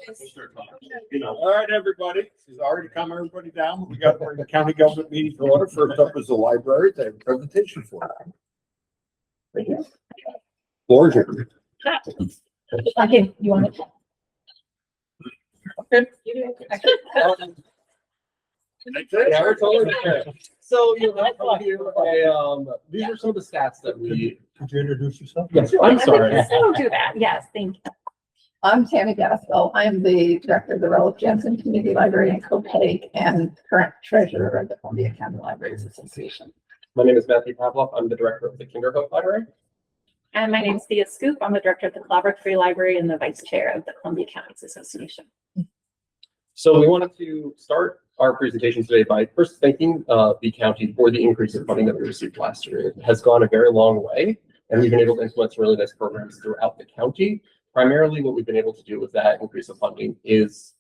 All right, everybody. This is already calm everybody down. We got to bring the county government meeting to order. First up is the library. They have a presentation for it. Thank you. Floor is yours. Okay, you want it? Okay. Yeah, we're totally fair. So you have these are some of the stats that we. Could you introduce yourself? Yes, I'm sorry. So do that. Yes, thank you. I'm Tammy Gaskell. I'm the director of the Ralph Jensen Community Library in Copac and current treasurer of the Columbia County Libraries Association. My name is Matthew Pavlov. I'm the director of the Kinderhook Library. And my name is Thea Scoop. I'm the director of the Collaborative Library and the vice chair of the Columbia Counties Association. So we wanted to start our presentation today by first thanking the county for the increase in funding that we received last year. It has gone a very long way, and we've been able to influence really nice programs throughout the county. Primarily, what we've been able to do with that increase of funding is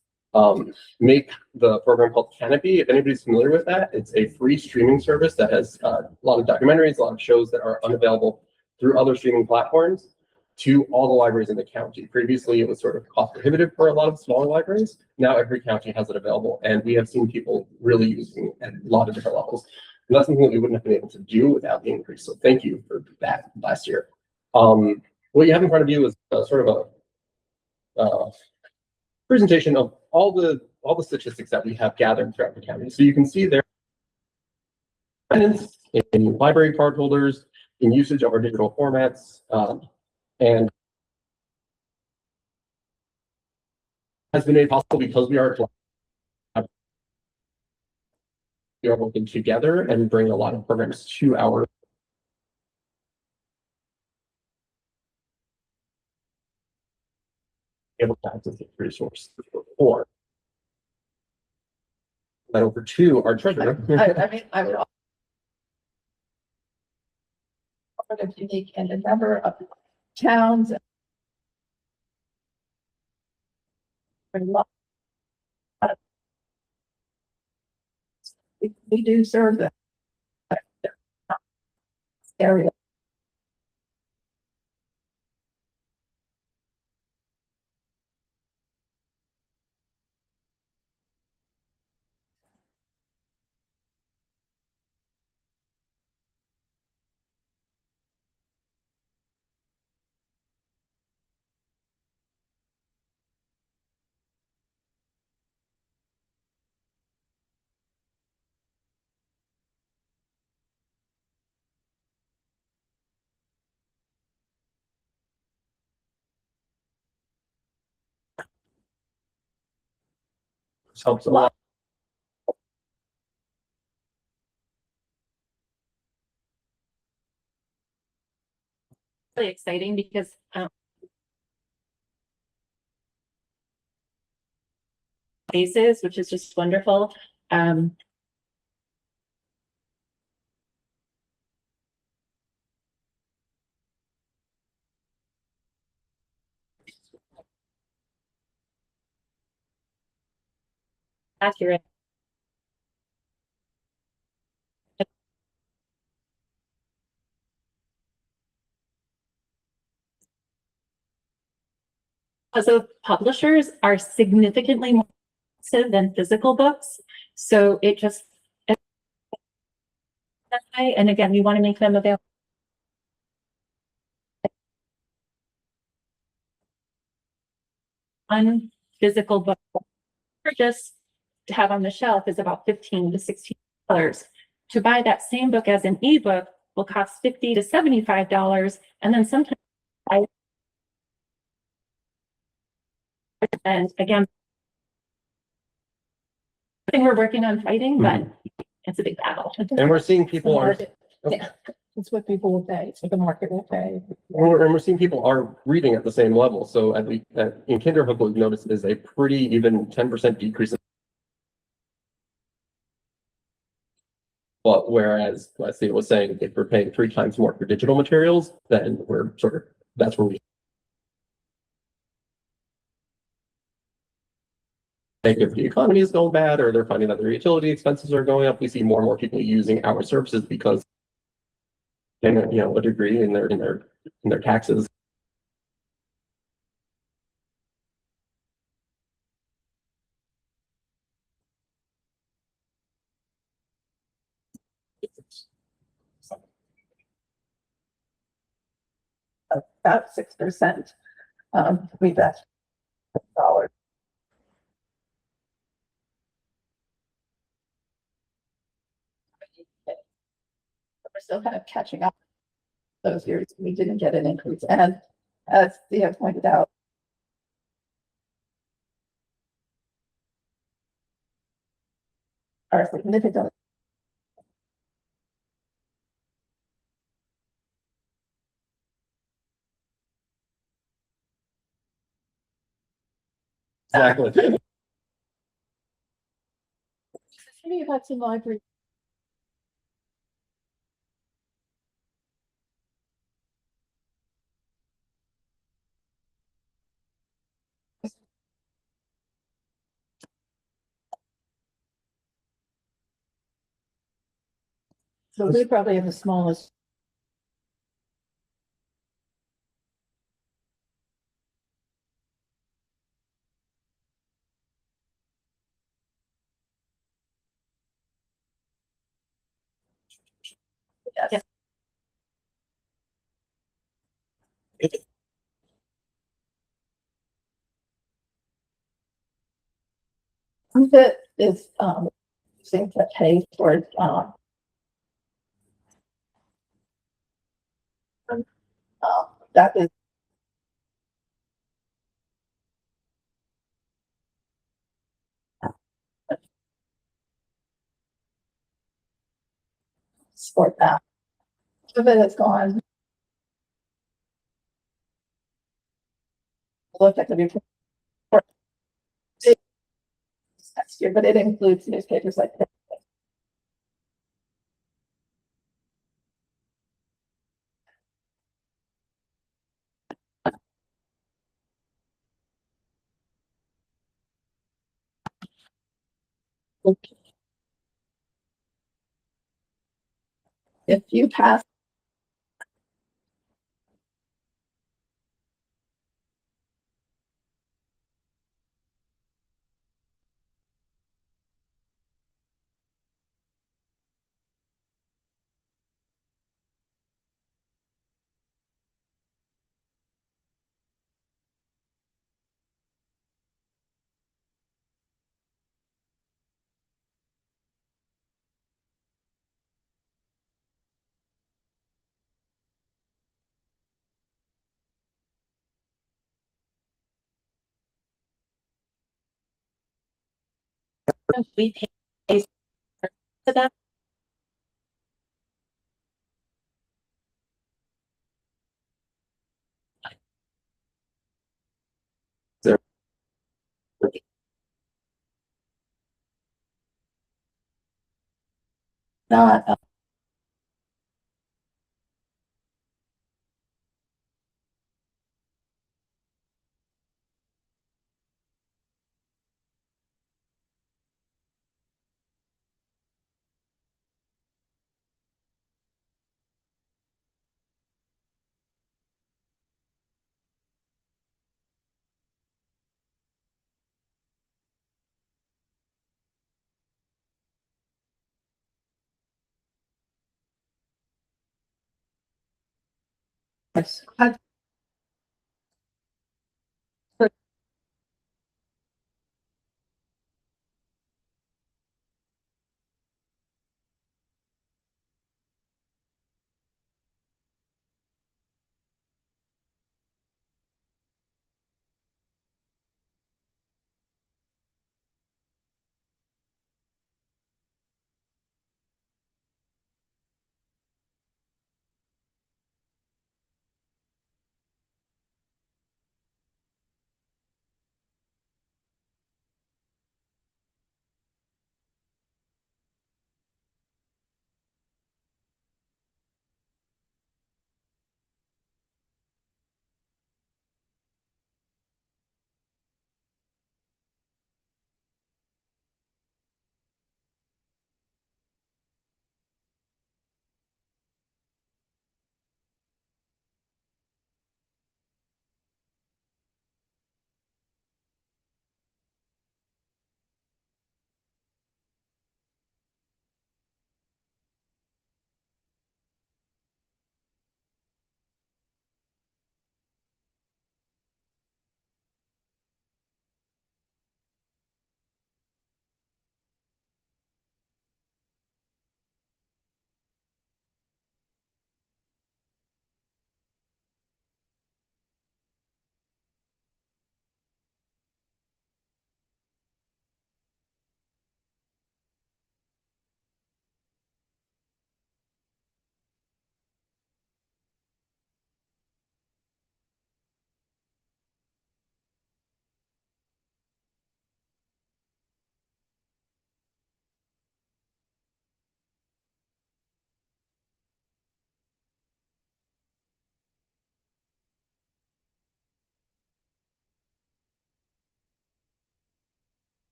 make the program called Canopy. If anybody's familiar with that, it's a free streaming service that has a lot of documentaries, a lot of shows that are unavailable through other streaming platforms to all the libraries in the county. Previously, it was sort of cost prohibitive for a lot of smaller libraries. Now every county has it available, and we have seen people really using it at a lot of different levels. And that's something that we wouldn't have been able to do without the increase. So thank you for that last year. What you have in front of you is sort of a presentation of all the statistics that we have gathered throughout the county. So you can see there in library card holders, in usage of our digital formats, and has been made possible because we are working together and bring a lot of programs to our able to access the resource for. That over to our treasurer. I would unique in a number of towns. We do serve the area. Helps a lot. Really exciting because spaces, which is just wonderful. Accurate. So publishers are significantly more expensive than physical books. So it just, and again, we want to make them available. One physical book purchase to have on the shelf is about $15 to $16. To buy that same book as an ebook will cost $50 to $75, and then sometimes and again, thing we're working on fighting, but it's a big battle. And we're seeing people are. Yeah, it's what people will pay. It's what the market will pay. And we're seeing people are reading at the same level. So at least in Kinderhook, what we've noticed is a pretty even 10% decrease. But whereas Leslie was saying, if we're paying 3 times more for digital materials, then we're sort of, that's where we think if the economy is going bad or they're finding that their utility expenses are going up, we see more and more people using our services because they, a degree in their taxes. about 6%. We've asked dollars. We're still kind of catching up those years. We didn't get an increase. And as Thea pointed out, are significant. Exactly. Maybe about some library. So we probably have the smallest. Yes. That is seems to pay towards that is support that. Some of it has gone. Look at the report next year, but it includes newspapers like this. If you pass We pay for that. not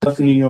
Stephanie,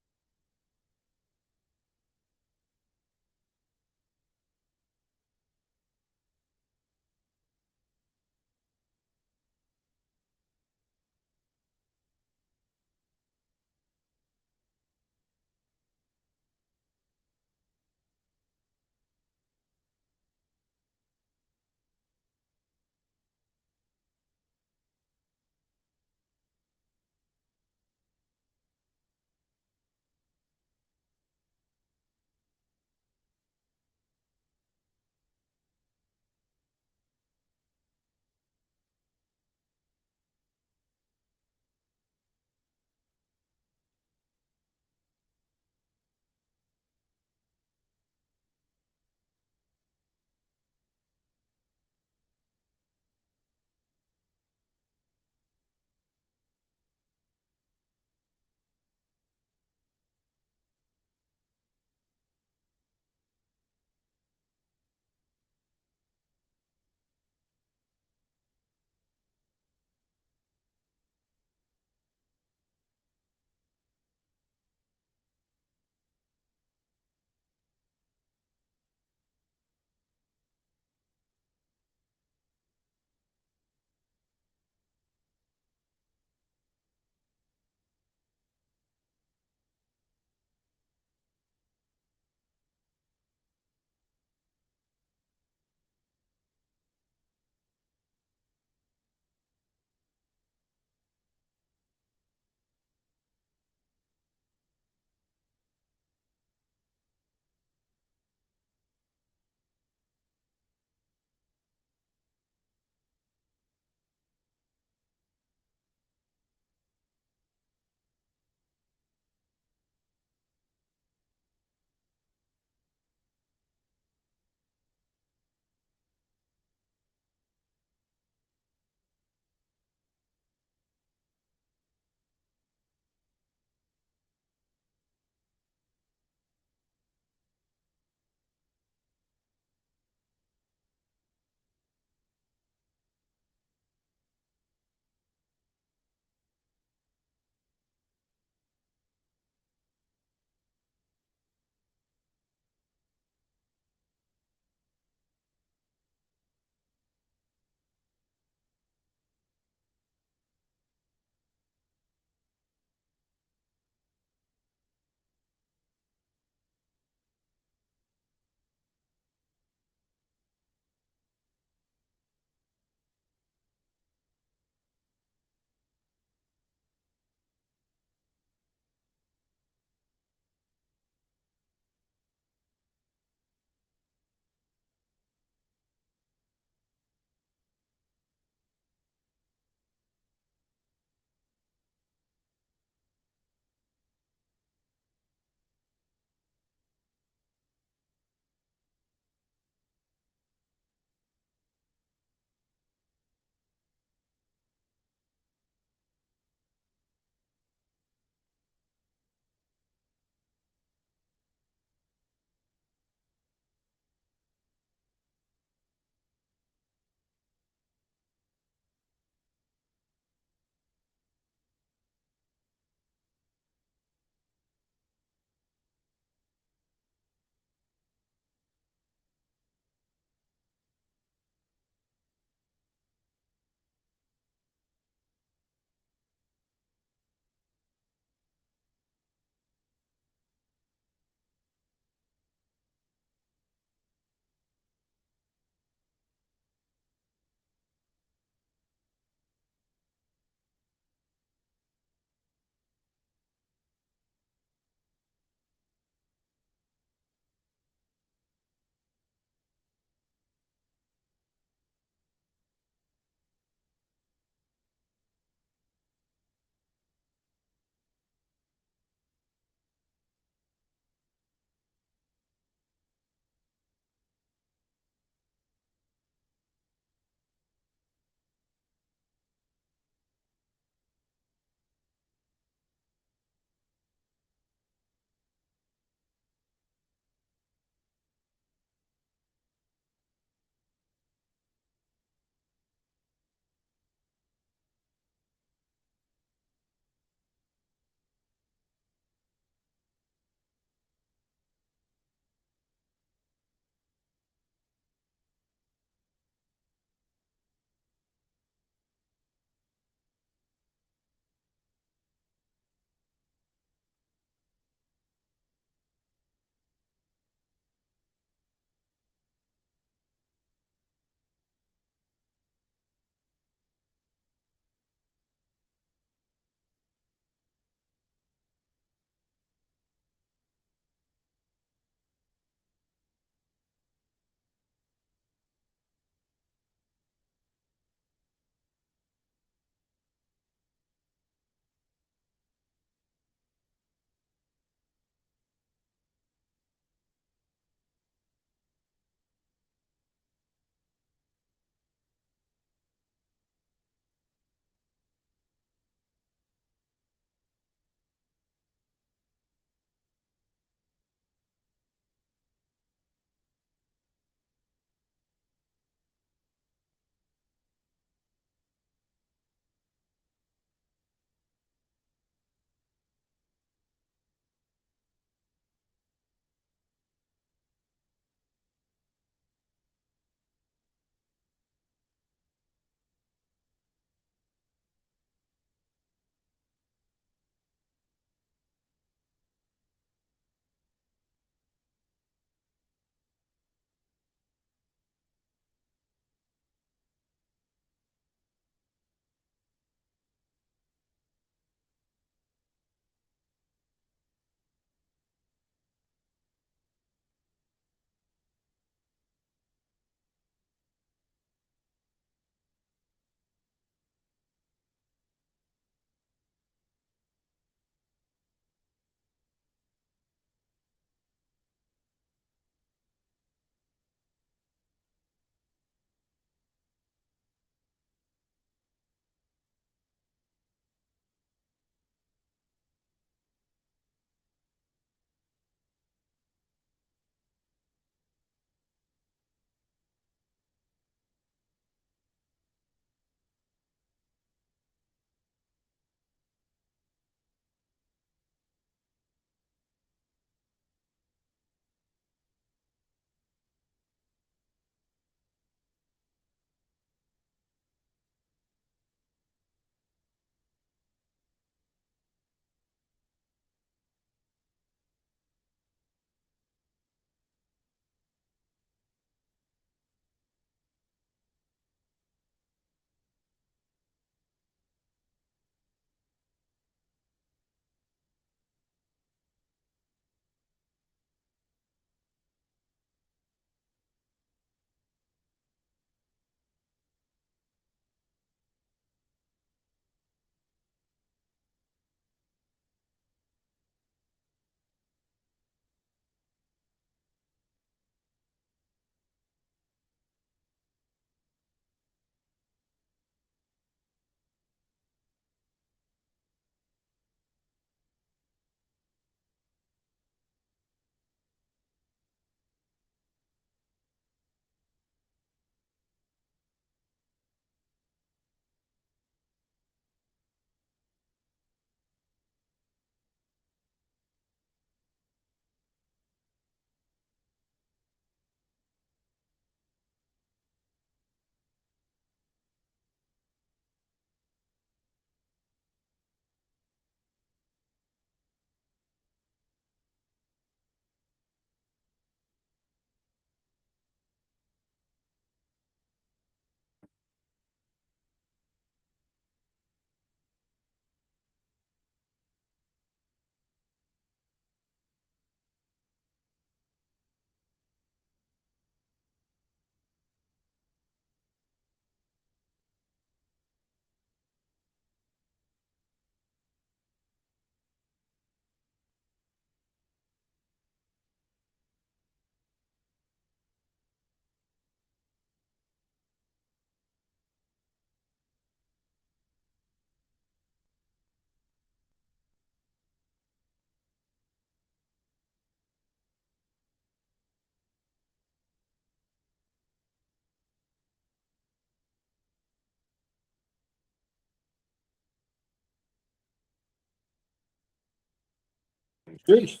Please.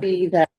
Be that.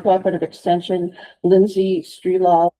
Cooperative Extension, Lindsay Strelaw.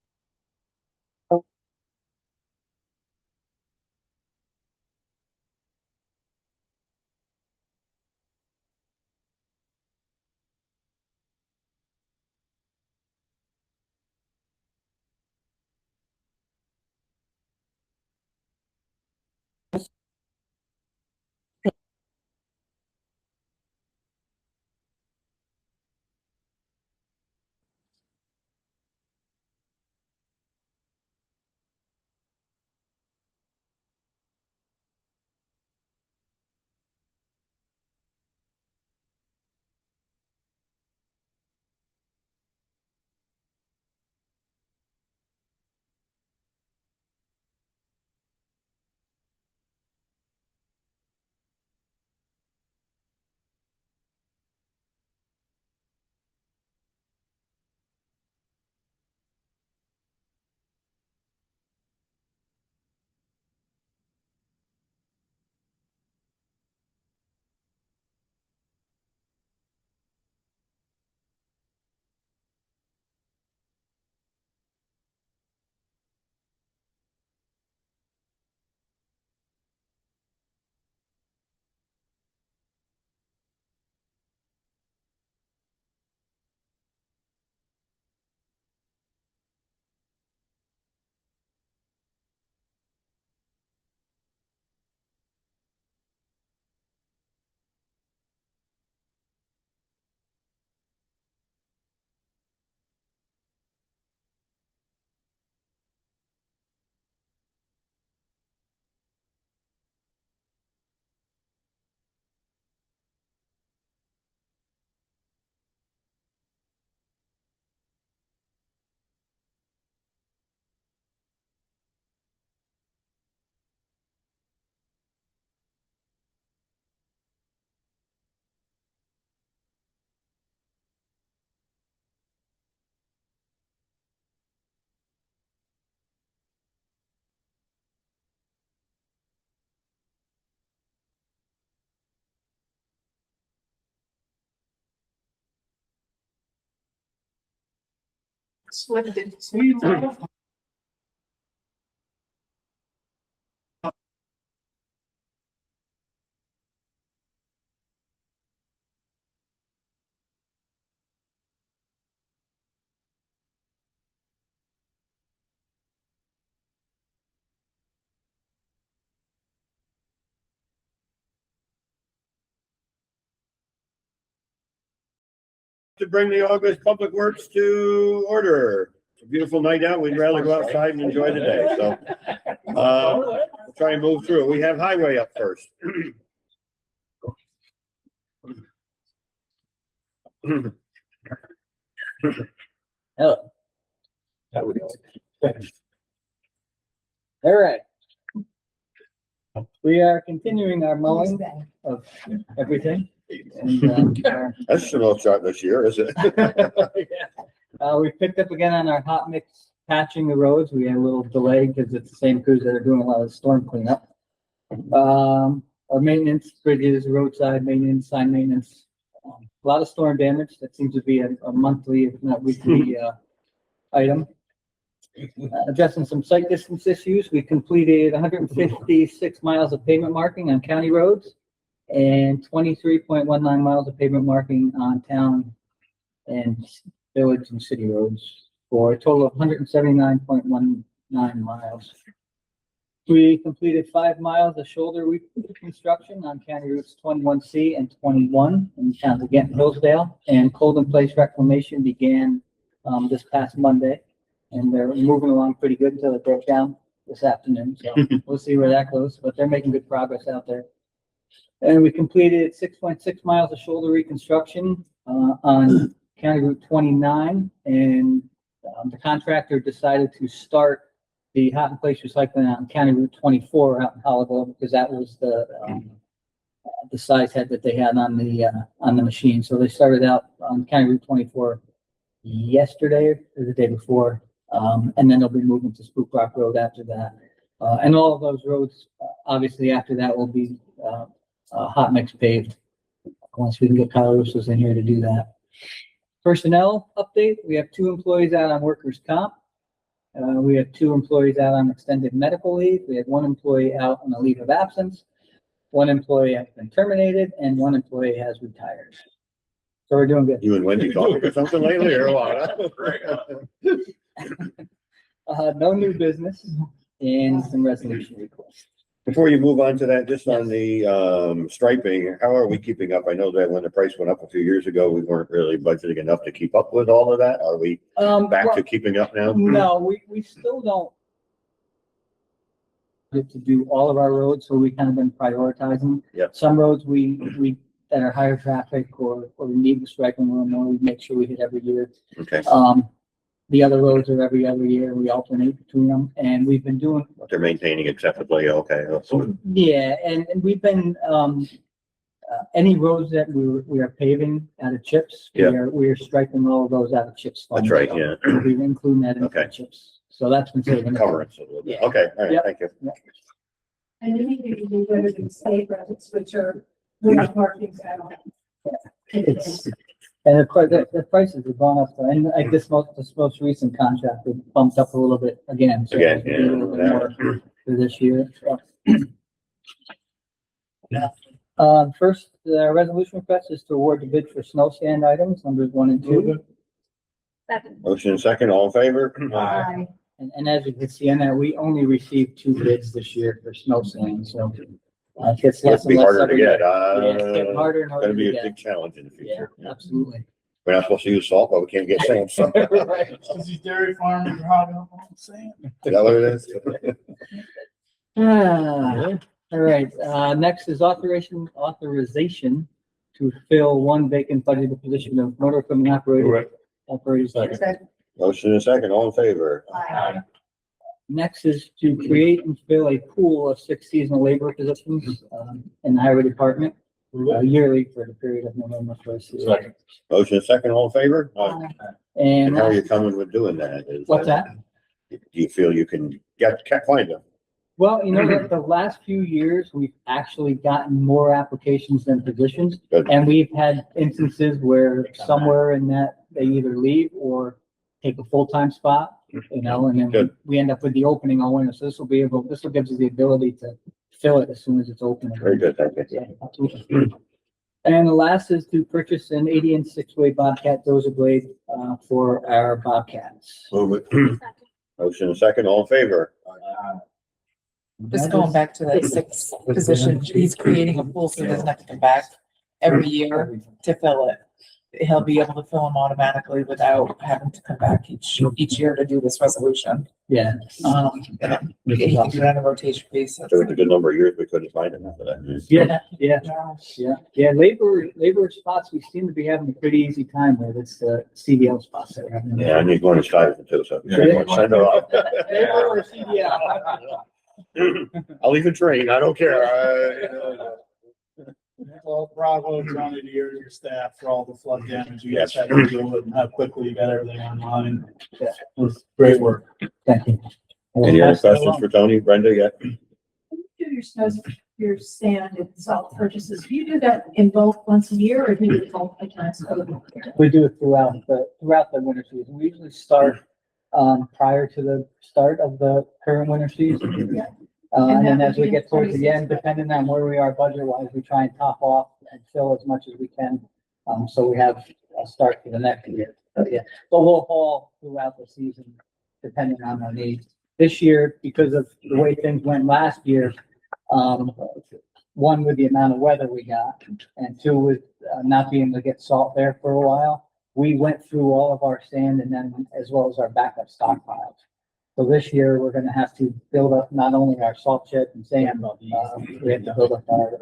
Slipped it. To bring the August Public Works to order. It's a beautiful night out. We'd rather go outside and enjoy the day, so. We'll try and move through. We have highway up first. Hello. All right. We are continuing our mowing of everything. And, That's no shot this year, is it? we picked up again on our hot mix patching the roads. We had a little delay because it's the same crews that are doing a lot of storm cleanup. Our maintenance, bridges, roadside maintenance, sign maintenance, a lot of storm damage. That seems to be a monthly, if not weekly, item. Addressing some site distance issues, we completed 156 miles of pavement marking on county roads and 23.19 miles of pavement marking on town and village and city roads for a total of 179.19 miles. We completed 5 miles of shoulder reconstruction on county routes 21C and 21 in the towns of Ghent and Hillsdale, and cold in place reclamation began this past Monday, and they're moving along pretty good until it broke down this afternoon. So we'll see where that goes, but they're making good progress out there. And we completed 6.6 miles of shoulder reconstruction on County Route 29, and the contractor decided to start the hot in place recycling on County Route 24 out in Holligo because that was the size head that they had on the machine. So they started out on County Route 24 yesterday or the day before, and then they'll be moving to Spook Rock Road after that. And all of those roads, obviously after that, will be hot mix paved once we can get Kyle Russos in here to do that. Personnel update, we have 2 employees out on workers' comp. We have 2 employees out on extended medical leave. We had 1 employee out on a leave of absence. 1 employee has been terminated and 1 employee has retired. So we're doing good. You and Wendy talking or something lately or what? No new business and some resolution requests. Before you move on to that, just on the striping, how are we keeping up? I know that when the price went up a few years ago, we weren't really budgeting enough to keep up with all of that. Are we back to keeping up now? No, we still don't get to do all of our roads, so we kind of been prioritizing. Yep. Some roads we that are higher traffic or we need the striping a little more, we make sure we hit every year. Okay. The other roads are every other year. We alternate between them, and we've been doing. But they're maintaining acceptably. Okay. Yeah, and we've been any roads that we are paving out of chips. Yeah. We are striping all of those out of chips. That's right. Yeah. We're including that in Okay. the chips. So that's been saving. Cover it a little bit. Yeah. Okay. All right. Yep. Thank you. Yep. And you need to do better than state roads, which are, we're not markings at all. And the prices have gone up, and like this most recent contract, we bumped up a little bit again. So Again, it'll be a little bit more for this year. So. First, the resolution request is to award the bid for snow stand items, numbers 1 and 2. Motion second, all in favor? Aye. And as you can see on that, we only received 2 bids this year for snow sand, so. It gets less It's be and less harder to every get. year. Yeah, it's getting harder and harder Gonna be to a get. big challenge in the Yeah, future. absolutely. We're not supposed to use salt, but we can't get sand. So. Is Right. Because these dairy farmers are hot on sand. that what it is? All right, next is authorization to fill 1 vacant budgeted position of motor equipment operator. Motion and second, all in favor? Aye. Next is to create and fill a pool of 6 seasonal labor positions in the highway department yearly for the period of November 1st. Second. Motion and second, all in favor? And And how are you coming with doing that? what's that? Do you feel you can find them? Well, you know, the last few years, we've actually gotten more applications than positions. Good. And we've had instances where somewhere in that they either leave or take a full-time spot, you know, and then Good. we end up with the opening all winter. So this will give us the ability to fill it as soon as it's open. Very good, thank you. Yeah, absolutely. And the last is to purchase an 80-inch six-way Bobcat dozer blade, for our Bobcats. Move it. Motion and second, all in favor? Just going back to that sixth position, he's creating a pool so he doesn't have to come back every year to fill it. He'll be able to fill them automatically without having to come back each year to do this resolution. Yeah. And he can do it on a rotation basis. There was a good number of years we couldn't find enough of that. Yeah. Labor spots, we seem to be having a pretty easy time with. It's the CDL spots that we're having. Yeah, I need going to Stuyvesant too, so. Yeah. Send her off. Labor or CDL? I'll even train, I don't care. Well, bravo, Johnny, to your staff for all the flood damage you guys had to deal with and how quickly you got everything online. It was great work. Thank you. Any other questions for Tony, Brenda, yet? When you do your sand and salt purchases, do you do that in bulk once a year or do you do it multiple times over the year? We do it throughout the winter season. We usually start prior to the start of the current winter season. And then as we get towards the end, depending on where we are budget wise, we try and top off and fill as much as we can. So we have a start for the next year. But we'll haul throughout the season depending on our needs. This year, because of the way things went last year, one, with the amount of weather we got, and two, with not being able to get salt there for a while, we went through all of our sand and then as well as our backup stockpiles. So this year, we're gonna have to build up not only our salt shed and sand, but we have to build up all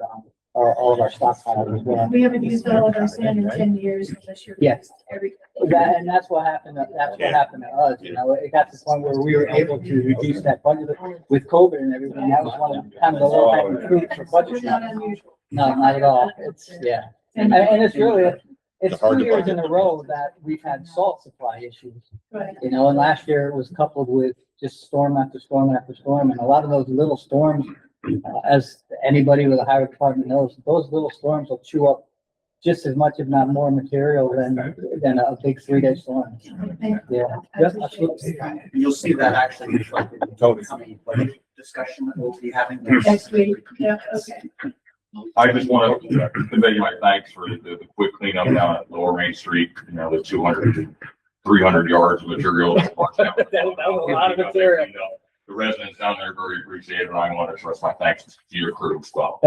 of our stockpiles as well. We haven't used all of our sand in 10 years unless you're. Yes. Every. And that's what happened, that's what happened to us, you know, it got to the point where we were able to reduce that budget with COVID and everything. That was one of kind of the low hanging fruit for budget. It's not unusual. No, not at all. It's, and it's really, it's hard 2 to years budget. in a row that we've had salt supply issues. Right. You know, and last year it was coupled with just storm after storm after storm, and a lot of those little storms, as anybody with a highway department knows, those little storms will chew up just as much, if not more material than a big 3-day storm. Yeah. Yes, absolutely. You'll see that actually reflected in the coming budget discussion that we'll be having. Next week, yeah, okay. I just want to convey my thanks for the quick cleanup down at Lower Main Street, you know, the 200 to 300 yards of material. That was a lot of material. The residents down there very appreciative, and I want to express my thanks to your crew as well.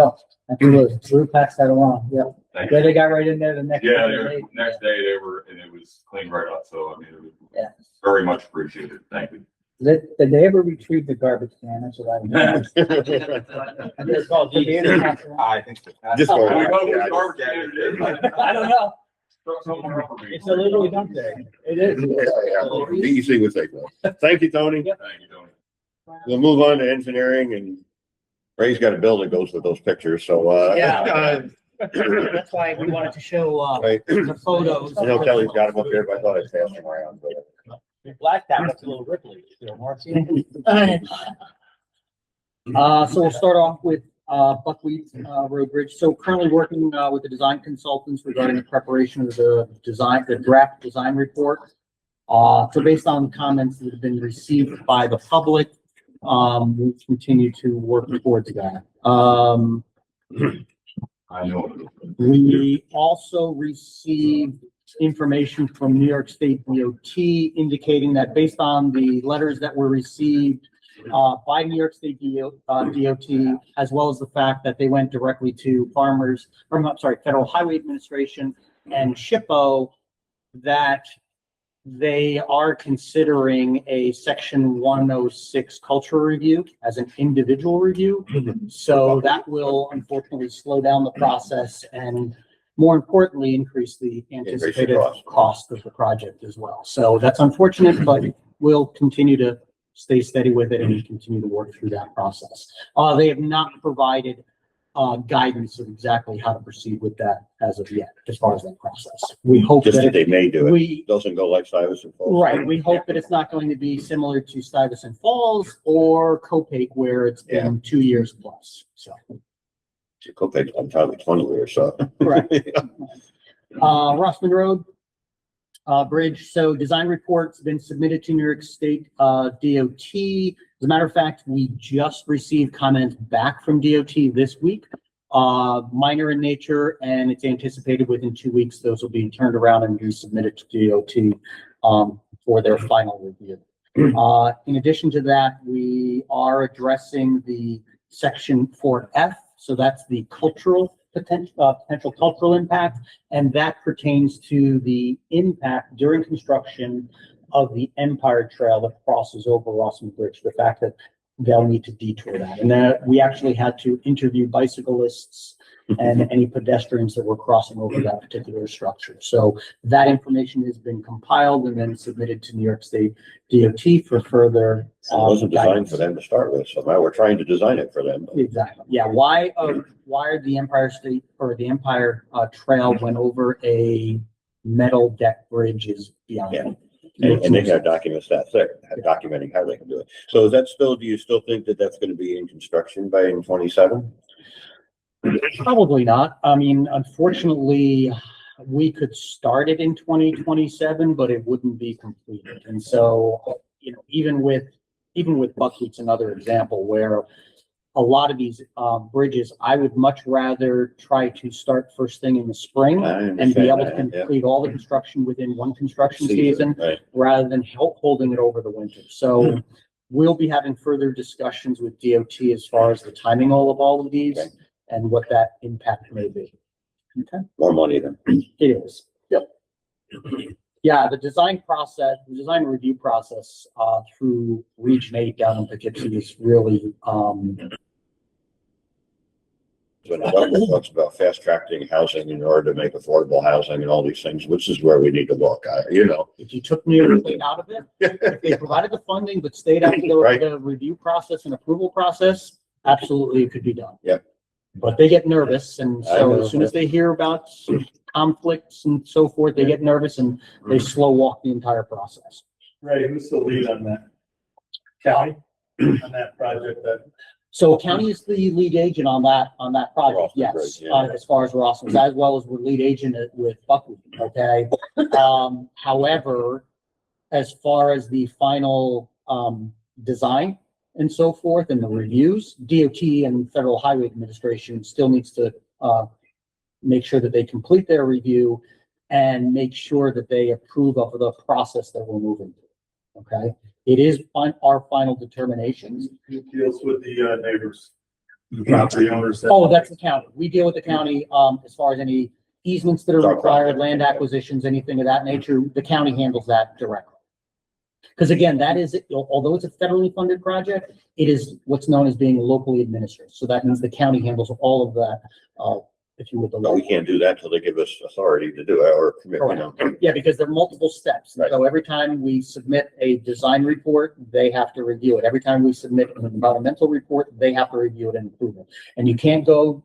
We'll pass that along, yeah. Thank you. Yeah, they got right in there the next. Yeah, day. next day they were, and it was cleaned right up, so I mean, it was Yeah. very much appreciated. Thank you. Did they ever retrieve the garbage can? That's what I know. It's called DD. I think so. Just We go. know who the garbage can is. I don't know. Somewhere over me. It's a little dump day. It is. DEC would take that. Thank you, Tony. Yep. Thank you, Tony. We'll move on to engineering, and Ray's got a bill that goes with those pictures, so, Yeah. That's why we wanted to show, right. the photos. I know Kelly's got them up here, but I thought I'd pass them around, but. Blacked out, that's a little Ripley. So we'll start off with Buckwheat Road Bridge. So currently working with the design consultants regarding the preparation of the draft design report. So based on comments that have been received by the public, we continue to work towards that. I know. We also received information from New York State DOT indicating that based on the letters that were received by New York State DOT, as well as the fact that they went directly to Federal Highway Administration and SHPO, that they are considering a Section 106 cultural review as an individual review. So that will unfortunately slow down the process and, more importantly, increase the anticipated cost of the project as well. So that's unfortunate, but we'll continue to stay steady with it and continue to work through that process. They have not provided guidance of exactly how to proceed with that as of yet, as far as that process. We hope Just that that they may do it. we Doesn't go like Stuyvesant Falls. right. We hope that it's not going to be similar to Stuyvesant Falls or Copake, where it's been 2 years plus. So Copake's on top of 20 years, so. correct. Rossman Road. Bridge. So design report's been submitted to New York State, DOT. As a matter of fact, we just received comments back from DOT this week, minor in nature, and it's anticipated within 2 weeks, those will be turned around and be submitted to DOT, for their final review. In addition to that, we are addressing the section 4F. So that's the potential cultural impact, and that pertains to the impact during construction of the Empire Trail that crosses over Rossman Bridge, the fact that they'll need to detour that. And that we actually had to interview bicyclists and any pedestrians that were crossing over that particular structure. So that information has been compiled and then submitted to New York State DOT for further. It wasn't designed guidance. for them to start with, so now we're trying to design it for them. Exactly. Yeah. Why the Empire State or the Empire Trail went over a metal deck bridge is beyond Yeah. me. And they have documents that thick, documenting how they can do it. So is that still, do you still think that that's gonna be in construction by in 27? Probably not. I mean, unfortunately, we could start it in 2027, but it wouldn't be completed. And so, you know, even with Buckwheat's another example where a lot of these bridges, I would much rather try to start first thing in the spring I and be understand able to that, yeah. complete all the construction within one construction season Right. rather than holding it over the winter. So we'll be having further discussions with DOT as far as the timing of all of these Okay. and what that impact may be. Okay. More money than. It is. Yep. Yeah, the design review process through Region 8 down in Poughkeepsie is really When the government talks about fast tracking housing in order to make affordable housing and all these things, which is where we need to look, you know. if you took New York State out of it, if they provided the funding but stayed out of Right. the review process and approval process, absolutely it could be done. Yep. But they get nervous, and I so know. as soon as they hear about conflicts and so forth, they get nervous and they slow walk the entire process. Ray, who's the lead on that? County, on that project that? So county is the lead agent on that project, Rossman yes, Bridge, yeah. as far as Rossman's, as well as we're lead agent with Buckwheat, okay? However, as far as the final design and so forth and the reviews, DOT and Federal Highway Administration still needs to make sure that they complete their review and make sure that they approve of the process that we're moving through, okay? It is on our final determinations. Who deals with the neighbors, the property owners? Oh, that's the county. We deal with the county, as far as any easements that are Our required, project. land acquisitions, anything of that nature, the county handles that directly. Because again, that is, although it's a federally funded project, it is what's known as being locally administered. So that means the county handles all of that, if you would. But we can't do that till they give us authority to do it or commit, you know. Yeah, because there are multiple steps. Right. So every time we submit a design report, they have to review it. Every time we submit an environmental report, they have to review it and approve it. And you can't go.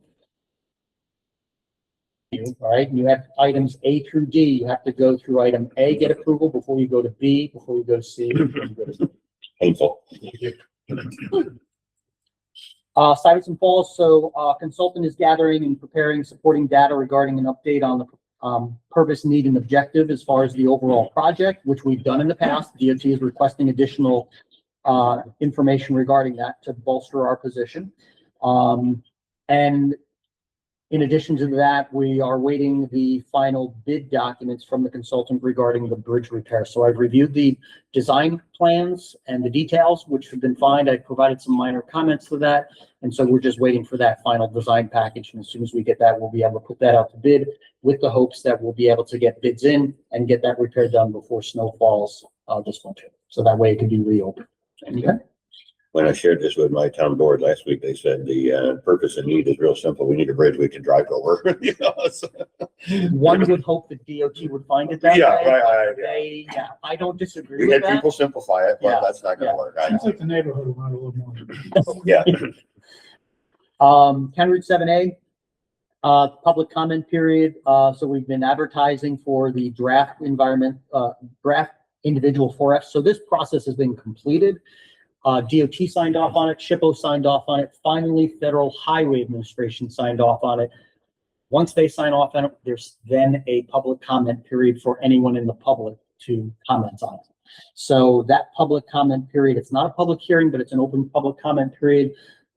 All right, and you have items A through D. You have to go through item A, get approval before you go to B, before you go to C. Before you go to D. Painful. Stuyvesant Falls, so consultant is gathering and preparing supporting data regarding an update on the purpose, need, and objective as far as the overall project, which we've done in the past. DOT is requesting additional information regarding that to bolster our position. And in addition to that, we are waiting the final bid documents from the consultant regarding the bridge repair. So I've reviewed the design plans and the details, which have been fine. I provided some minor comments to that. And so we're just waiting for that final design package. And as soon as we get that, we'll be able to put that out to bid with the hopes that we'll be able to get bids in and get that repair done before snow falls this winter. So that way it can be reopened. Okay. When I shared this with my town board last week, they said the purpose and need is real simple. We need a bridge we can drive over. You know, so. One would hope that DOT would find it that Yeah, way. right, but they, yeah, I don't disagree We with had that. people simplify it, Yeah, but that's not gonna yeah. work. I Seems know. like the neighborhood will want a little more. Yeah. County Route 7A, public comment period. So we've been advertising for the draft individual 4F. So this process has been completed. DOT signed off on it, SHPO signed off on it. Finally, Federal Highway Administration signed off on it. Once they sign off on it, there's then a public comment period for anyone in the public to comment on it. So that public comment period, it's not a public hearing, but it's an open public comment period.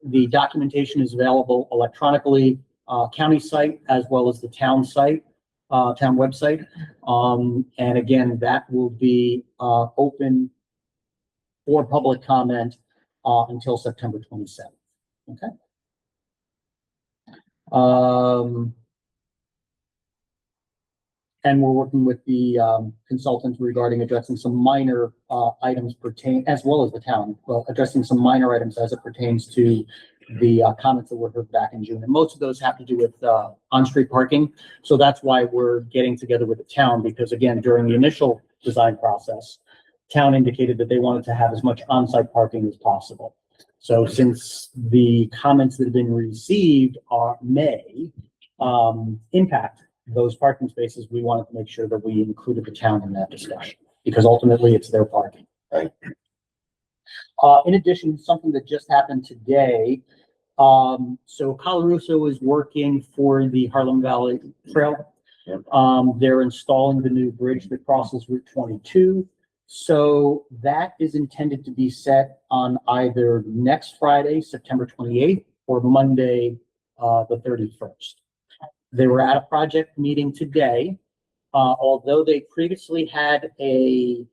The documentation is available electronically, county site as well as the town site, town website. And again, that will be open for public comment until September 27th. Okay. And we're working with the consultants regarding addressing some minor items as well as the town, addressing some minor items as it pertains to the comments that were heard back in June. And most of those have to do with on-street parking. So that's why we're getting together with the town, because again, during the initial design process, town indicated that they wanted to have as much on-site parking as possible. So since the comments that have been received may impact those parking spaces, we wanted to make sure that we included the town in that discussion, because ultimately it's their parking. Right. In addition, something that just happened today, so Colarusso is working for the Harlem Valley Trail. Yep. They're installing the new bridge that crosses Route 22. So that is intended to be set on either next Friday, September 28th, or Monday, the 31st. They were at a project meeting today. Although they previously had a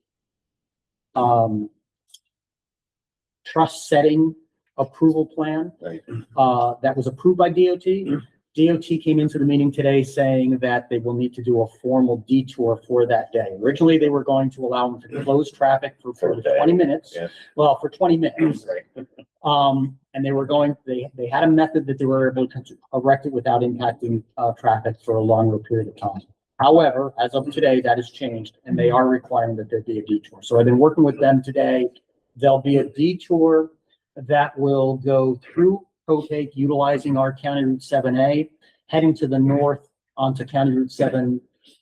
trust setting approval plan that was approved by DOT. DOT came into the meeting today saying that they will need to do a formal detour for that day. Originally, they were going to allow them to close traffic for 20 minutes. Yeah. Well, for 20 minutes. And they had a method that they were able to erect it without impacting traffic for a longer period of time. However, as of today, that has changed and they are requiring that there be a detour. So I've been working with them today. There'll be a detour that will go through Copake, utilizing our County Route 7A, heading to the north onto County Route 7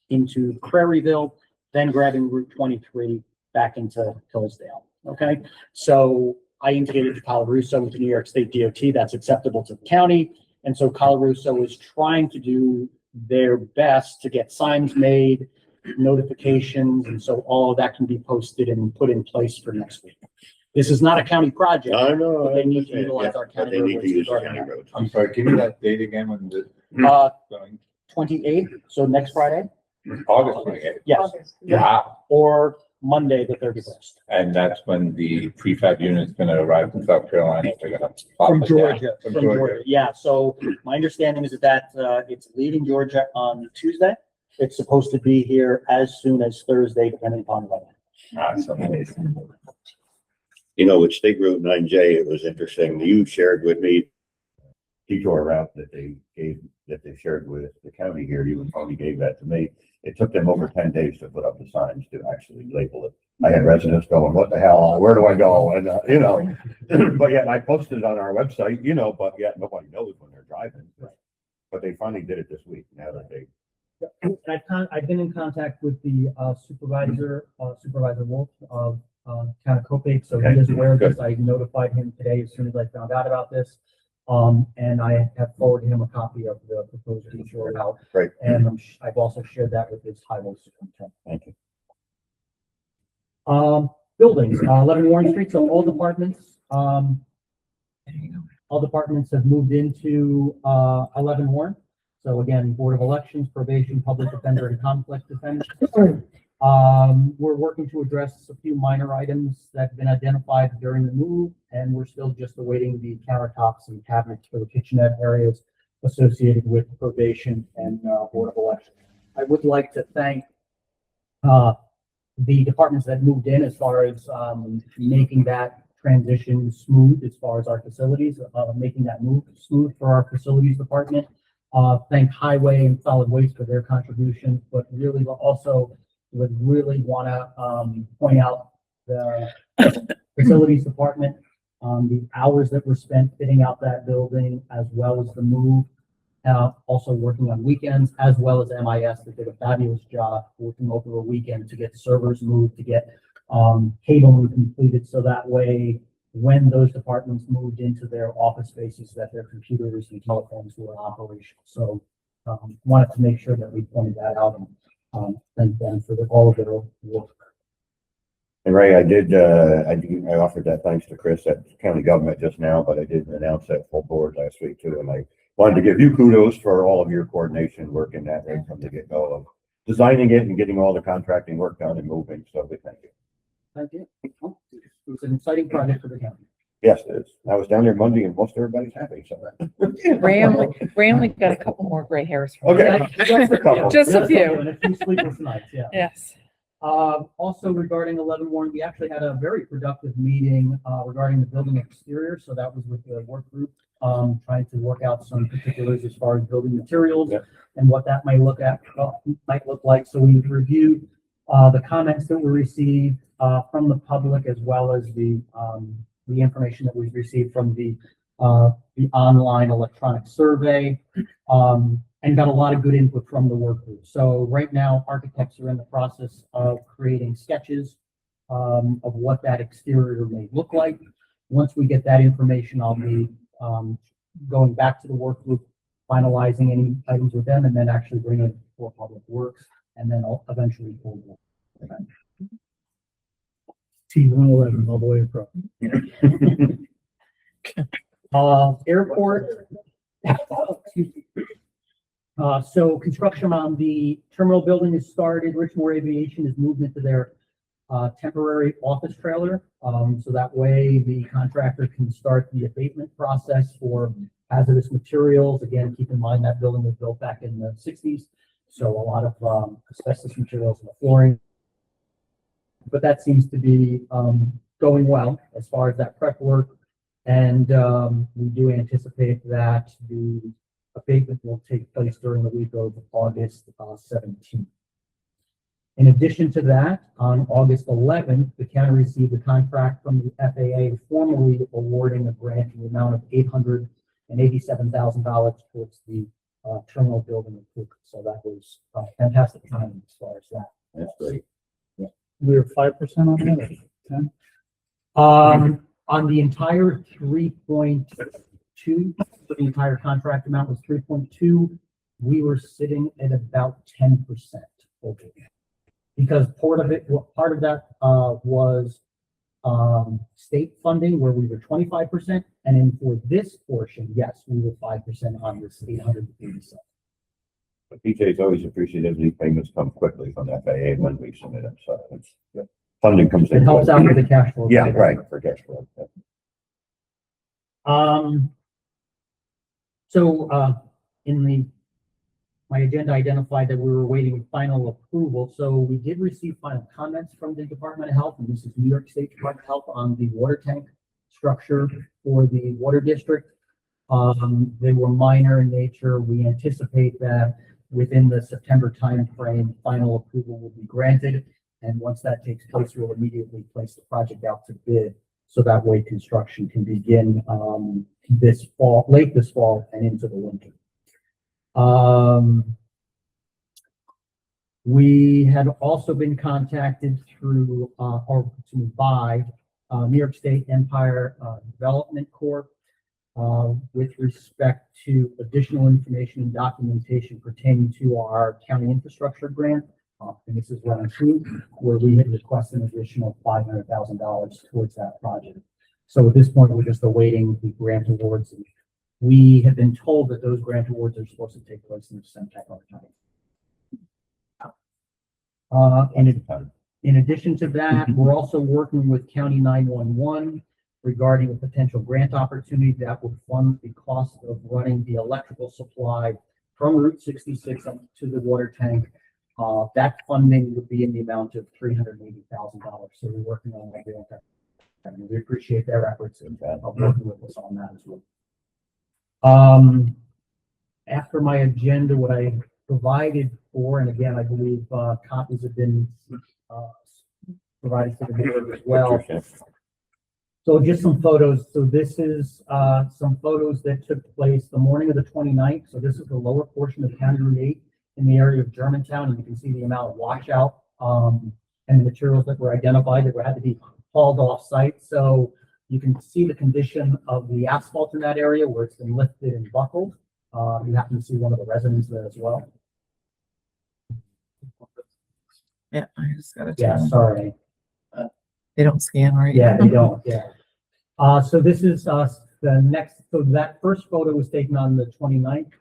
into Prairieville, then grabbing Route 23 back into Hillsdale. Okay, so I indicated to Colarusso with the New York State DOT that's acceptable to the county, and so Colarusso is trying to do their best to get signs made, notifications, and so all of that can be posted and put in place for next week. This is not a county project. I know. But they need to utilize our But county they need to use the roads. county roads. I'm sorry, give me that date again when the. 28th, so next Friday? August 28th. Yes, Wow. or Monday, the 31st. And that's when the prefab unit's gonna arrive from South Carolina. They're gonna plop From it down. Georgia, from Georgia, yeah, so my understanding is that it's leaving Georgia on Tuesday. It's supposed to be here as soon as Thursday, depending upon weather. Awesome. You know, with State Route 9J, it was interesting. You shared with me detour route that they shared with the county here. You and Tony gave that to me. It took them over 10 days to put up the signs to actually label it. I had residents going, what the hell, where do I go? And, but yet I posted it on our website, but yet nobody knows when they're driving. But they finally did it this week, now that they. I've been in contact with the Supervisor Wolf of Town of Copake, so he is aware of this. I notified him today as soon as I found out about this. And I have forwarded him a copy of the proposed detour route. Great. And I've also shared that with his highway superintendent. Thank you. Buildings, 11 Warren Street, so all departments have moved into 11 Warren. So again, Board of Elections, Probation, Public Defender, and Conflict Defender. We're working to address a few minor items that have been identified during the move, and we're still just awaiting the countertops and cabinets for the kitchenette areas associated with probation and Board of Elections. I would like to thank the departments that moved in as far as making that transition smooth as far as our facilities, making that move smooth for our facilities department. Thank Highway and Solid Waste for their contributions, but really also would really want to point out the facilities department, the hours that were spent fitting out that building, as well as the move, also working on weekends, as well as MIS that did a fabulous job working over a weekend to get servers moved, to get cabling completed, so that way when those departments moved into their office spaces, that their computers and telephones were operational. So wanted to make sure that we pointed that out and, thank them for all of their work. And Ray, I offered that thanks to Chris at county government just now, but I did announce that full board last week too. And I wanted to give you kudos for all of your coordination work in that right from the get-go of designing it and getting all the contracting work done and moving. So we thank you. Thank you. It was an exciting project for the county. Yes, it is. I was down there Monday and most everybody's happy. So Ray only got a couple more gray hairs. from Okay. me. Just a couple. Just a few. And a few sleepless nights, yeah. Yes. Also regarding 11 Warren, we actually had a very productive meeting, regarding the building exterior. So that was with the work group, trying to work out some particulars as far as building materials and what that might look like. So we reviewed, the comments that were received, from the public, as well as the information that was received from the online electronic survey, and got a lot of good input from the work group. So right now, architects are in the process of creating sketches of what that exterior may look like. Once we get that information, I'll be going back to the work group, finalizing any items with them, and then actually bringing it for public works, and then I'll eventually pull it. T111 all the way across. Airport. Excuse me. So construction on the terminal building is started. Richmore Aviation has moved into their temporary office trailer. So that way the contractor can start the abatement process for hazardous materials. Again, keep in mind that building was built back in the 60s. So a lot of asbestos materials in the flooring. But that seems to be going well as far as that prep work. And we do anticipate that the abatement will take place during the week of August 17th. In addition to that, on August 11th, the county received a contract from the FAA formally awarding a grant in the amount of $887,000 towards the terminal building improvement. So that was fantastic timing as far as that. that's great. We were 5% on that. 10? On the entire 3.2, the entire contract amount was 3.2. We were sitting at about 10%. Okay. Because part of that was state funding where we were 25%. And then for this portion, yes, we were 5% on this 887. But PJ's always appreciative these payments come quickly from FAA when we submit them. So it's, funding comes in. It helps out with the cash flow. Yeah, right, for cash flow. My agenda identified that we were waiting final approval. So we did receive final comments from the Department of Health, and this is New York State Department of Health on the water tank structure for the water district. They were minor in nature. We anticipate that within the September timeframe, final approval will be granted. And once that takes place, we'll immediately place the project out to bid. So that way construction can begin this fall, late this fall and into the winter. We had also been contacted through, by New York State Empire Development Corp. With respect to additional information and documentation pertaining to our county infrastructure grant. And this is round 2, where we had requested an additional $500,000 towards that project. So at this point, we're just awaiting the grant awards. And we have been told that those grant awards are supposed to take place in the December time. In addition to that, we're also working with County 911 regarding a potential grant opportunity that would fund the cost of running the electrical supply from Route 66 up to the water tank. That funding would be in the amount of $380,000. So we're working on that grant. And we appreciate their efforts in working with us on that as well. After my agenda, what I provided for, and again, I believe copies have been provided to the board as well. So just some photos. So this is some photos that took place the morning of the 29th. So this is the lower portion of County Route 8 in the area of Germantown. And you can see the amount of washout and the materials that were identified that had to be hauled off site. So you can see the condition of the asphalt in that area where it's been lifted and buckled. You happen to see one of the residents there as well. Yeah, I just gotta Yeah, tell them. sorry. They don't scan right. Yeah, they don't, yeah. So this is, the next, so that first photo was taken on the 29th,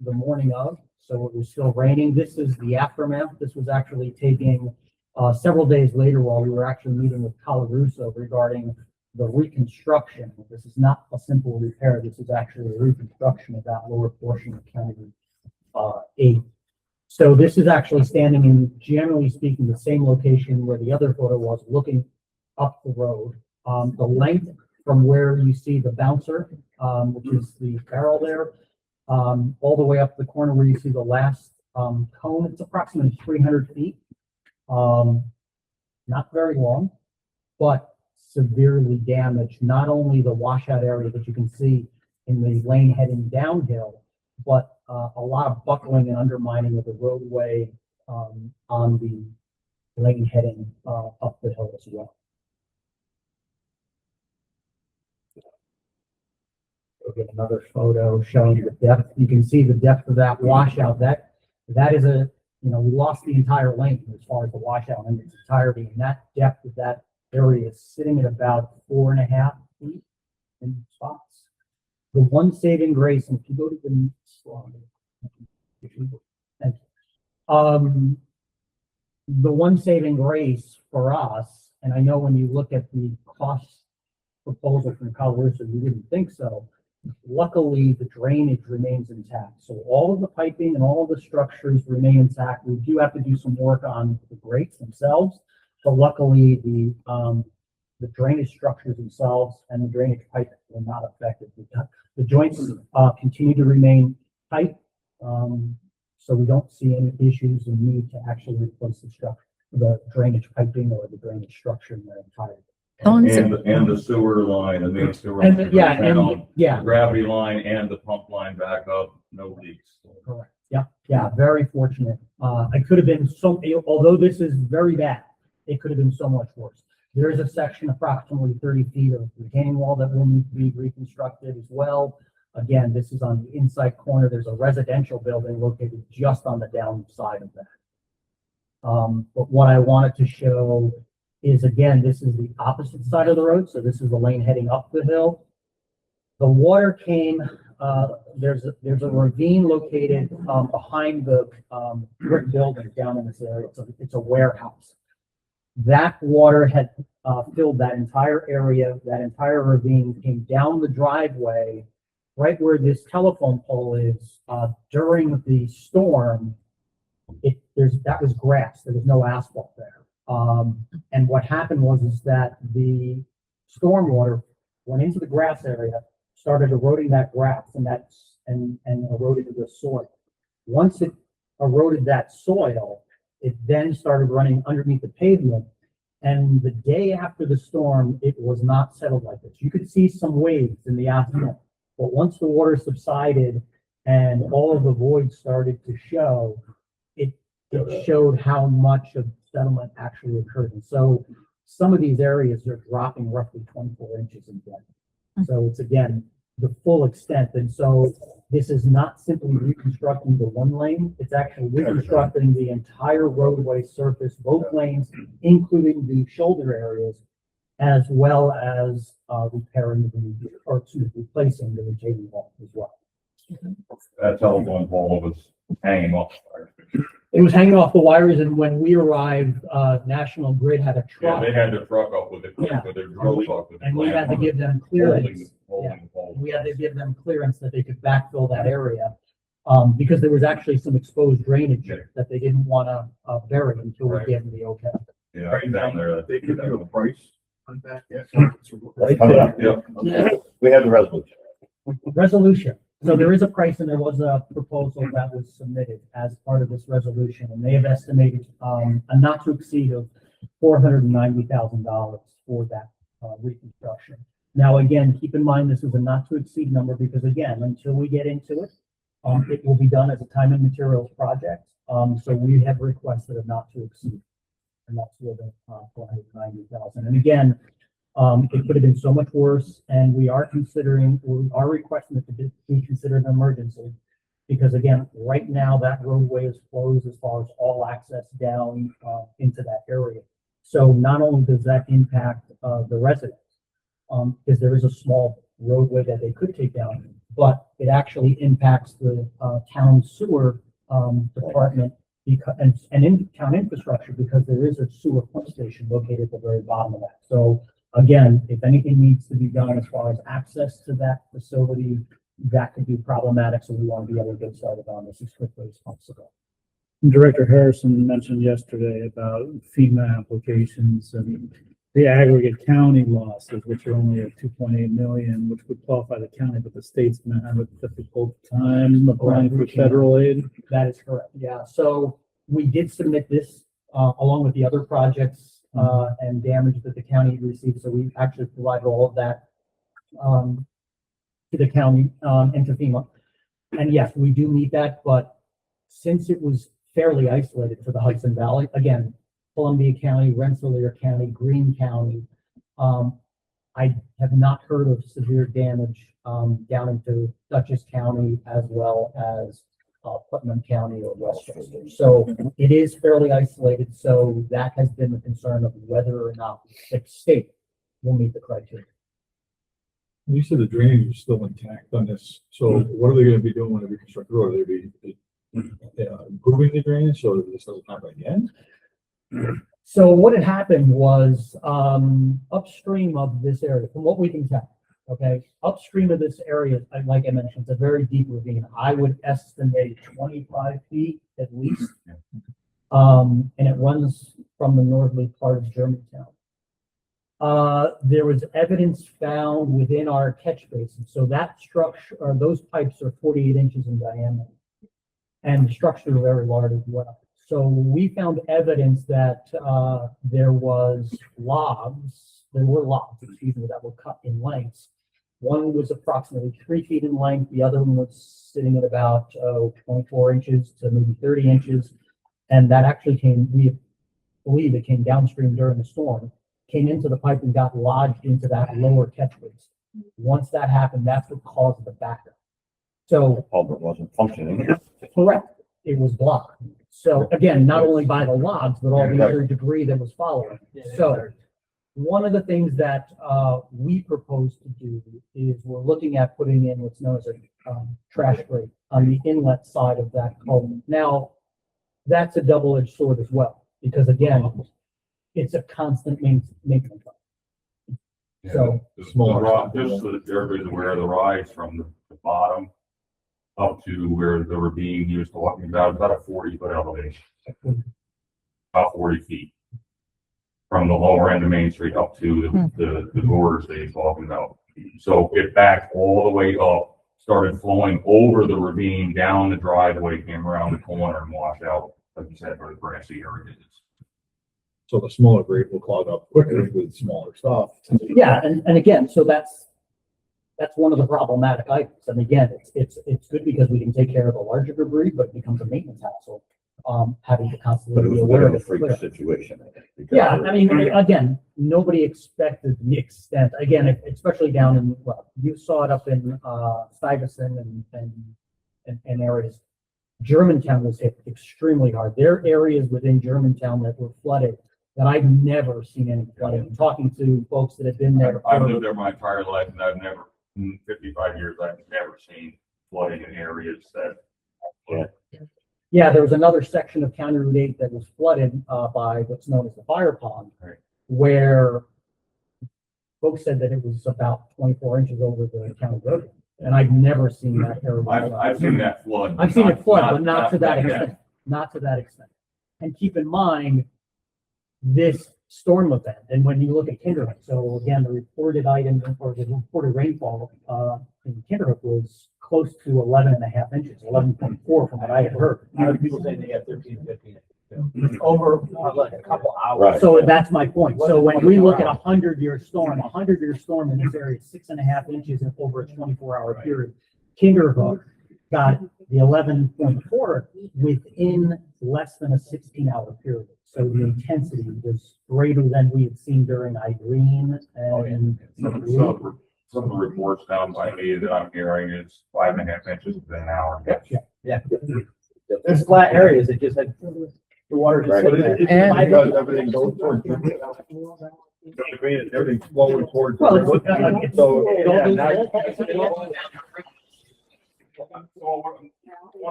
the morning of, so it was still raining. This is the aftermath. This was actually taking, several days later while we were actually meeting with Colarusso regarding the reconstruction. This is not a simple repair. This is actually a reconstruction of that lower portion of County 8. So this is actually standing in, generally speaking, the same location where the other photo was, looking up the road. The length from where you see the bouncer, which is the barrel there, all the way up the corner where you see the last cone, it's approximately 300 feet. Not very long, but severely damaged. Not only the washout area that you can see in the lane heading downhill, but a lot of buckling and undermining of the roadway on the lane heading up the hill as well. We'll get another photo showing the depth. You can see the depth of that washout. That is a, you know, we lost the entire lane as far as the washout in its entirety, and that depth of that area is sitting at about 4.5 feet in spots. The one saving grace, and if you go to the next slide, the one saving grace for us, and I know when you look at the cost proposal from Colarusso, you wouldn't think so. Luckily, the drainage remains intact. So all of the piping and all of the structures remain intact. We do have to do some work on the grates themselves, but luckily the drainage structures themselves and the drainage pipe were not affected. The joints continue to remain tight, so we don't see any issues and need to actually replace the structure, the drainage piping or the drainage structure in their entirety. And the sewer line, the main sewer. And line, yeah, the and yeah, gravity line and the pump line back up, no leaks. correct. Yeah, yeah, very fortunate. I could have been so, although this is very bad, it could have been so much worse. There is a section approximately 30 feet of retaining wall that will need to be reconstructed as well. Again, this is on the inside corner. There's a residential building located just on the downside of that. But what I wanted to show is, again, this is the opposite side of the road. So this is the lane heading up the hill. The water came, there's a ravine located behind the brick building down in this area. It's a warehouse. That water had filled that entire area. That entire ravine came down the driveway right where this telephone pole is. During the storm, that was grass. There was no asphalt there. And what happened is that the stormwater went into the grass area, started eroding that grass and eroded the soil. Once it eroded that soil, it then started running underneath the pavement. And the day after the storm, it was not settled like this. You could see some waves in the asphalt, but once the water subsided and all of the voids started to show, it showed how much of settlement actually occurred. And so some of these areas are dropping roughly 24 inches in depth. So it's, again, the full extent. And so this is not simply reconstructing the one lane, it's actually reconstructing the entire roadway surface, both lanes, including the shoulder areas, as well as replacing the retaining wall as well. That telephone pole was hanging off. It was hanging off the wires, and when we arrived, National Grid had a Yeah, truck. they had the truck up with it, Yeah. with their drill truck. with the And we had to clamp give them clearance. holding the pole. We had to give them clearance that they could backfill that area, because there was actually some exposed drainage that they didn't want to bury until we gave them the okay. Yeah, right down there. They give you a price on that? Yeah. Yeah. We have the resolution. Resolution. So there is a price, and there was a proposal that was submitted as part of this resolution, and they have estimated a not to exceed of $490,000 for that reconstruction. Now, again, keep in mind, this is a not to exceed number because, again, until we get into it, it will be done as a time and materials project. So we have requested a not to exceed, and that's where the 490,000. And again, It could have been so much worse, and we are requesting that it be considered an emergency. Because again, right now that roadway is closed as far as all access down, into that area. So not only does that impact, the residents, because there is a small roadway that they could take down, but it actually impacts the, town sewer, department because, and in town infrastructure, because there is a sewer pump station located at the very bottom of that. So again, if anything needs to be done as far as access to that facility, that could be problematic. So we want to be able to get started on this as quickly as possible. Director Harrison mentioned yesterday about FEMA applications and the aggregate county losses, which are only at 2.8 million, which would qualify the county, but the state's gonna have a difficult time applying for federal aid. That is correct. Yeah. So we did submit this, along with the other projects, and damage that the county received. So we actually provided all of that, to the county, and to FEMA. And yes, we do need that, but since it was fairly isolated to the Hudson Valley, again, Columbia County, Rensselaer County, Greene County, I have not heard of severe damage, down into Dutchess County as well as, Putnam County or Westchester. So it is fairly isolated. So that has been the concern of whether or not the state will meet the criteria. You said the drainage is still intact on this, so what are they gonna be doing when they reconstruct the road? Are they be improving the drainage, so this doesn't happen again? So what had happened was, upstream of this area, from what we can tell, okay, upstream of this area, like I mentioned, it's a very deep ravine. I would estimate 25 feet at least. And it runs from the northerly part of Germantown. There was evidence found within our catch basin. So that structure, or those pipes are 48 inches in diameter. And the structure is very large as well. So we found evidence that, there were logs, excuse me, that were cut in lengths. One was approximately 3 feet in length. The other one was sitting at about 24 inches to maybe 30 inches. And that actually we believe it came downstream during the storm, came into the pipe and got lodged into that lower catch basin. Once that happened, that's what caused the backup. So The culvert wasn't functioning. correct, it was blocked. So again, not only by the logs, but all the other debris that was following. So one of the things that we propose to do is we're looking at putting in what's known as a trash grate on the inlet side of that culvert. Now, that's a double-edged sword as well, because again, it's a constant maintenance. So The small rock, just so that everybody's aware of the rise from the bottom up to where the ravine he was talking about a 40-foot elevation. About 40 feet. From the lower end of Main Street up to the borders that he's talking about. So it backed all the way up, started flowing over the ravine, down the driveway, came around the corner and washed out, like you said, where the grassy area is. So the smaller grate will clog up quicker with smaller stuff. yeah, and again, so that's one of the problematic items. And again, it's good because we can take care of the larger debris, but it becomes a maintenance hassle, having to But it constantly was be a bit aware of of a freak it. situation, I think. because Yeah, I mean, again, nobody expected the extent, again, especially down in, well, you saw it up in, Stuyvesant and areas. Germantown was hit extremely hard. There are areas within Germantown that were flooded that I've never seen any flooding. I'm talking to folks that have been there. I've lived there my entire life and I've never, in 55 years, I've never seen flooding in areas that. Yeah, there was another section of County Route 8 that was flooded, by what's known as the fire pond, Right. where folks said that it was about 24 inches over the county road. And I've never seen that terrible. I've seen that flood. I've seen it flood, but not to that extent, not to that extent. And keep in mind, this storm event, and when you look at Kinderhook, so again, the reported item or the reported rainfall, in Kinderhook was close to 11.5 inches, 11.4 from what I had heard. People say they got 13, 15. Over like a couple hours. Right. So that's my point. So when we look at a 100-year storm in this area, 6.5 inches in over a 24-hour period. Kinderhook got the 11.4 within less than a 16-hour period. So the intensity was greater than we had seen during Irene and. Some of the reports down by me that I'm hearing is 5.5 inches within an hour. Yeah. There's flat areas, it just had, the water just. Right. But it's And- because everything goes towards. Everything's flowing towards. Well, So, yeah, now- One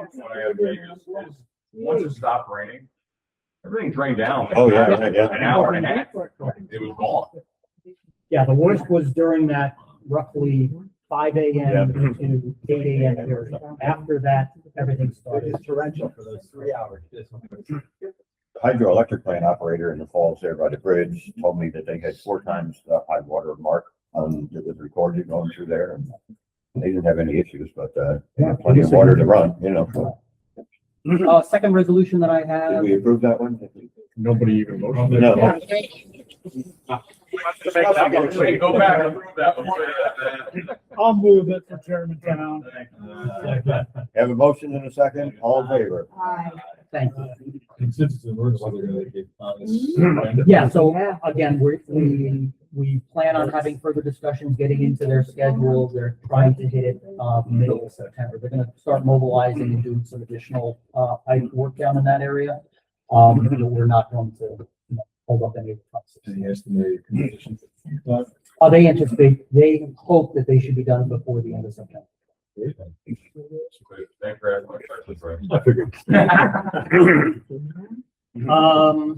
point I gotta make is once it stopped raining, everything drained down. Oh, yeah, yeah. An hour and a half, it was gone. Yeah, the worst was during that roughly 5 AM to 8 AM period. After that, everything started. It's torrential for those 3 hours. The hydroelectric plant operator in the falls there by the bridge told me that they had 4 times the high water mark that was recorded going through there. And they didn't have any issues, but, plenty of water to run, you know. Second resolution that I Did have. we approve that one? Nobody even motioned. No. Go back and prove that one. I'll move it for Chairman Town. Have a motion in a second, all in favor? Thank you. And since it's an emergency, they're gonna get on this. Yeah, so again, we plan on having further discussions, getting into their schedule. They're trying to hit it, middle of September. They're gonna start mobilizing and doing some additional, pipe work down in that area. But we're not going to hold up any of the process. Any estimated conditions? They hope that they should be done before the end of September. Thank you very much. I figured.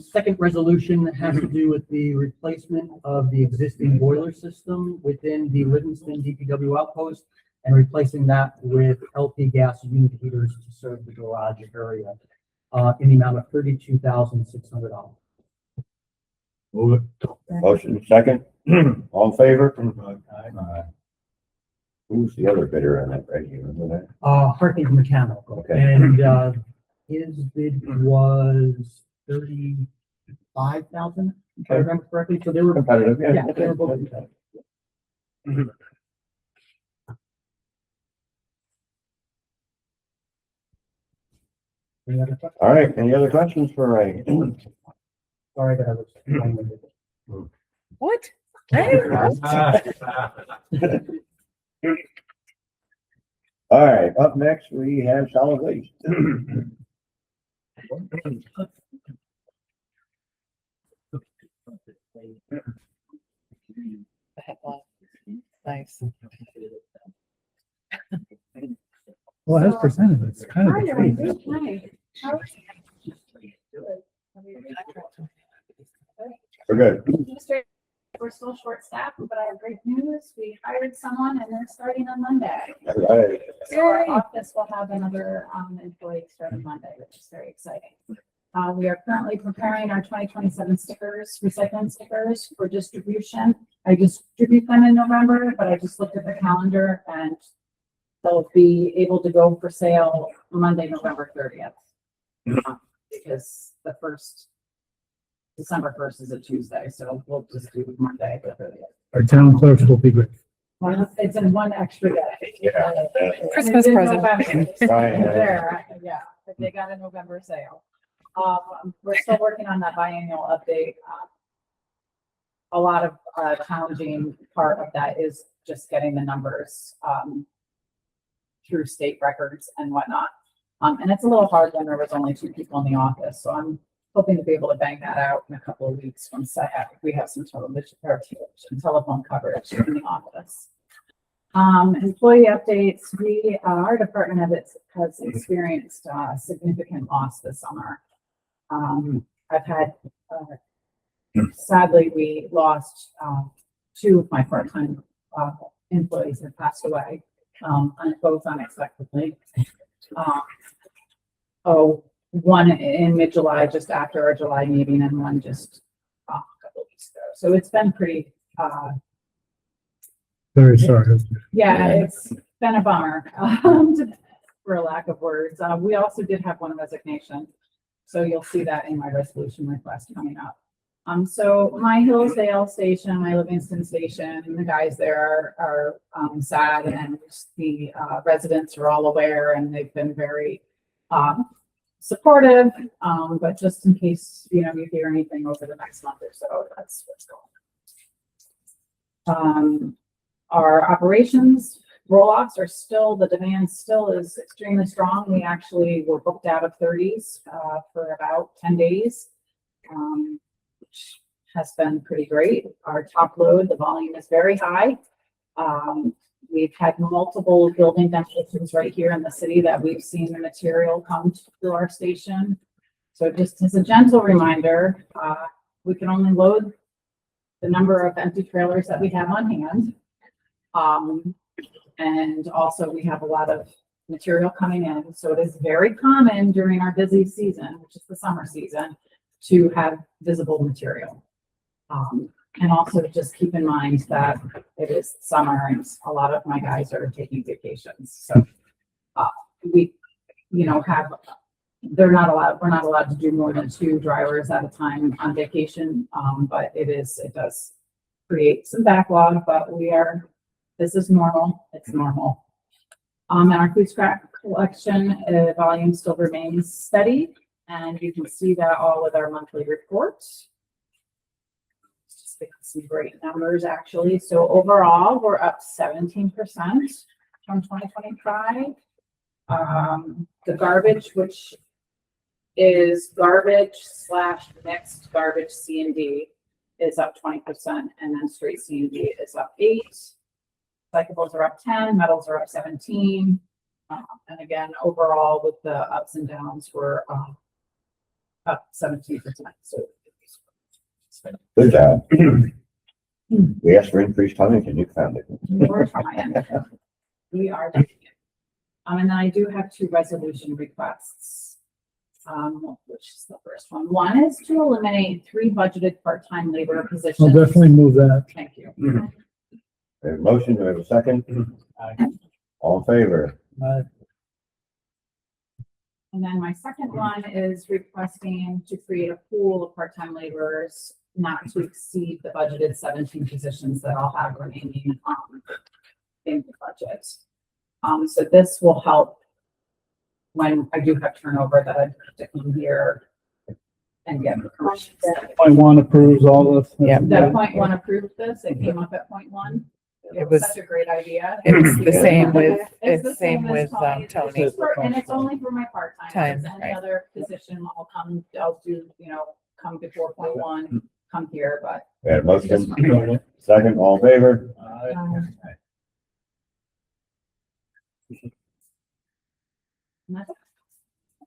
Second resolution has to do with the replacement of the existing boiler system within the Livingston DPW outpost and replacing that with LP gas unit heaters to serve the garage area, in the amount of $32,600. Move it. Motion second, all in favor? Who's the other bidder on that, right? You remember that? Harkins Mechanical, Okay. and, his bid was 35,000, if I remember correctly, so they were. Competitive, Yeah, they were both competitive. Any other questions? All right, any other questions for Ray? Sorry that I was long-winded. What? All right, up next, we have solid waste. Nice. Well, as presented, it's kind of. a treat. We're good. We're still short staffed, but I have great news. We hired someone and they're starting on Monday. All right. So our office will have another employee starting Monday, which is very exciting. We are currently preparing our 2027 stickers, recycling stickers for distribution. I distribute them in November, but I just looked at the calendar and they'll be able to go for sale Monday, November 30th. Because the December 1st is a Tuesday, so we'll just do Monday, the 30th. Our town clerks will be great. Well, it's in one extra day. Yeah. Christmas It's in present. November. Right. There, yeah, they got a November sale. We're still working on that biannual update. A lot of challenging part of that is just getting the numbers through state records and whatnot. And it's a little hard when there was only 2 people in the office, so I'm hoping to be able to bang that out in a couple of weeks once we have some telephone coverage in the office. Employee updates, our department has experienced significant loss this summer. I've had, sadly, we lost 2 of my part-time employees that passed away, both unexpectedly. One in mid-July, just after our July meeting, and one just a couple of weeks ago. So it's been pretty, Very sorry. yeah, it's been a bummer, for a lack of words. We also did have one resignation, so you'll see that in my resolution request coming up. So my Hillsdale station, my Livingston station, the guys there are sad, and the residents are all aware, and they've been very supportive. But just in case, you know, you hear anything over the next month or so, that's what's going on. Our operations roll-offs are still, the demand still is extremely strong. We actually were booked out of 30s for about 10 days. Which has been pretty great. Our top load, the volume is very high. We've had multiple building demolitions right here in the city that we've seen the material come to our station. So just as a gentle reminder, we can only load the number of empty trailers that we have on hand. And also we have a lot of material coming in. So it is very common during our busy season, which is the summer season, to have visible material. And also just keep in mind that it is summer and a lot of my guys are taking vacations. So we, you know, we're not allowed to do more than 2 drivers at a time on vacation. But it does create some backlog, but this is normal. It's normal. And our food scrap collection volume still remains steady. And you can see that all with our monthly reports. Just some great numbers, actually. So overall, we're up 17% from 2025. The garbage, which is garbage / mixed garbage C&D, is up 20%, and then straight C&D is up 8%. Recyclables are up 10%, metals are up 17%. And again, overall, with the ups and downs, we're up 17%. So Good job. We asked for increased tonnage and you found it. we're trying. We are doing it. And then I do have 2 resolution requests, which is the first one. One is to eliminate 3 budgeted part-time labor positions. I'll definitely move that. Thank you. We have a motion, do we have a second? All in favor? And then my second one is requesting to create a pool of part-time laborers not to exceed the budgeted 17 positions that I'll have remaining in the budget. So this will help when I do have turnover that I have to come here and get the permission. Point 1 approves all of. Yeah. That point 1 approved this. It came up at point 1. It was, Such a great idea. it's the same with, It's it's the the same same as with Tony. Tony. And it's only for my part-time. Time, Any right. other position, I'll do, come before point 1, come here, but. We had a motion, second, all in favor?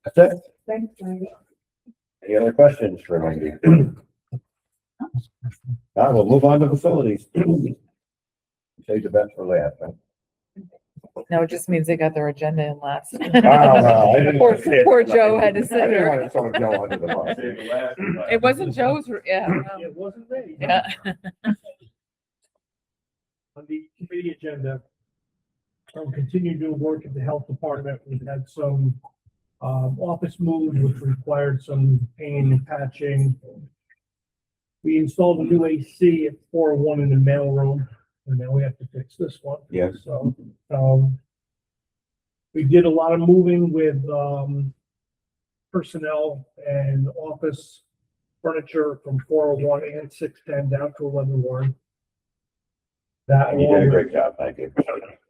That's it. Thanks, Randy. Any other questions for Randy? Now we'll move on to facilities. Save the best for last, huh? No, it just means they got their agenda in last. I didn't Poor, want to say it. poor Joe had to sit I didn't there. want to throw Joe under the bus. It wasn't Joe's, yeah. It wasn't me. Yeah. On the committee agenda, continue to work at the health department. We've had some office moves which required some painting and patching. We installed a new AC at 401 in the mailroom, and now we have to fix this one. Yes. So, we did a lot of moving with personnel and office furniture from 401 and 610 down to 11 That You did a great job, thank you.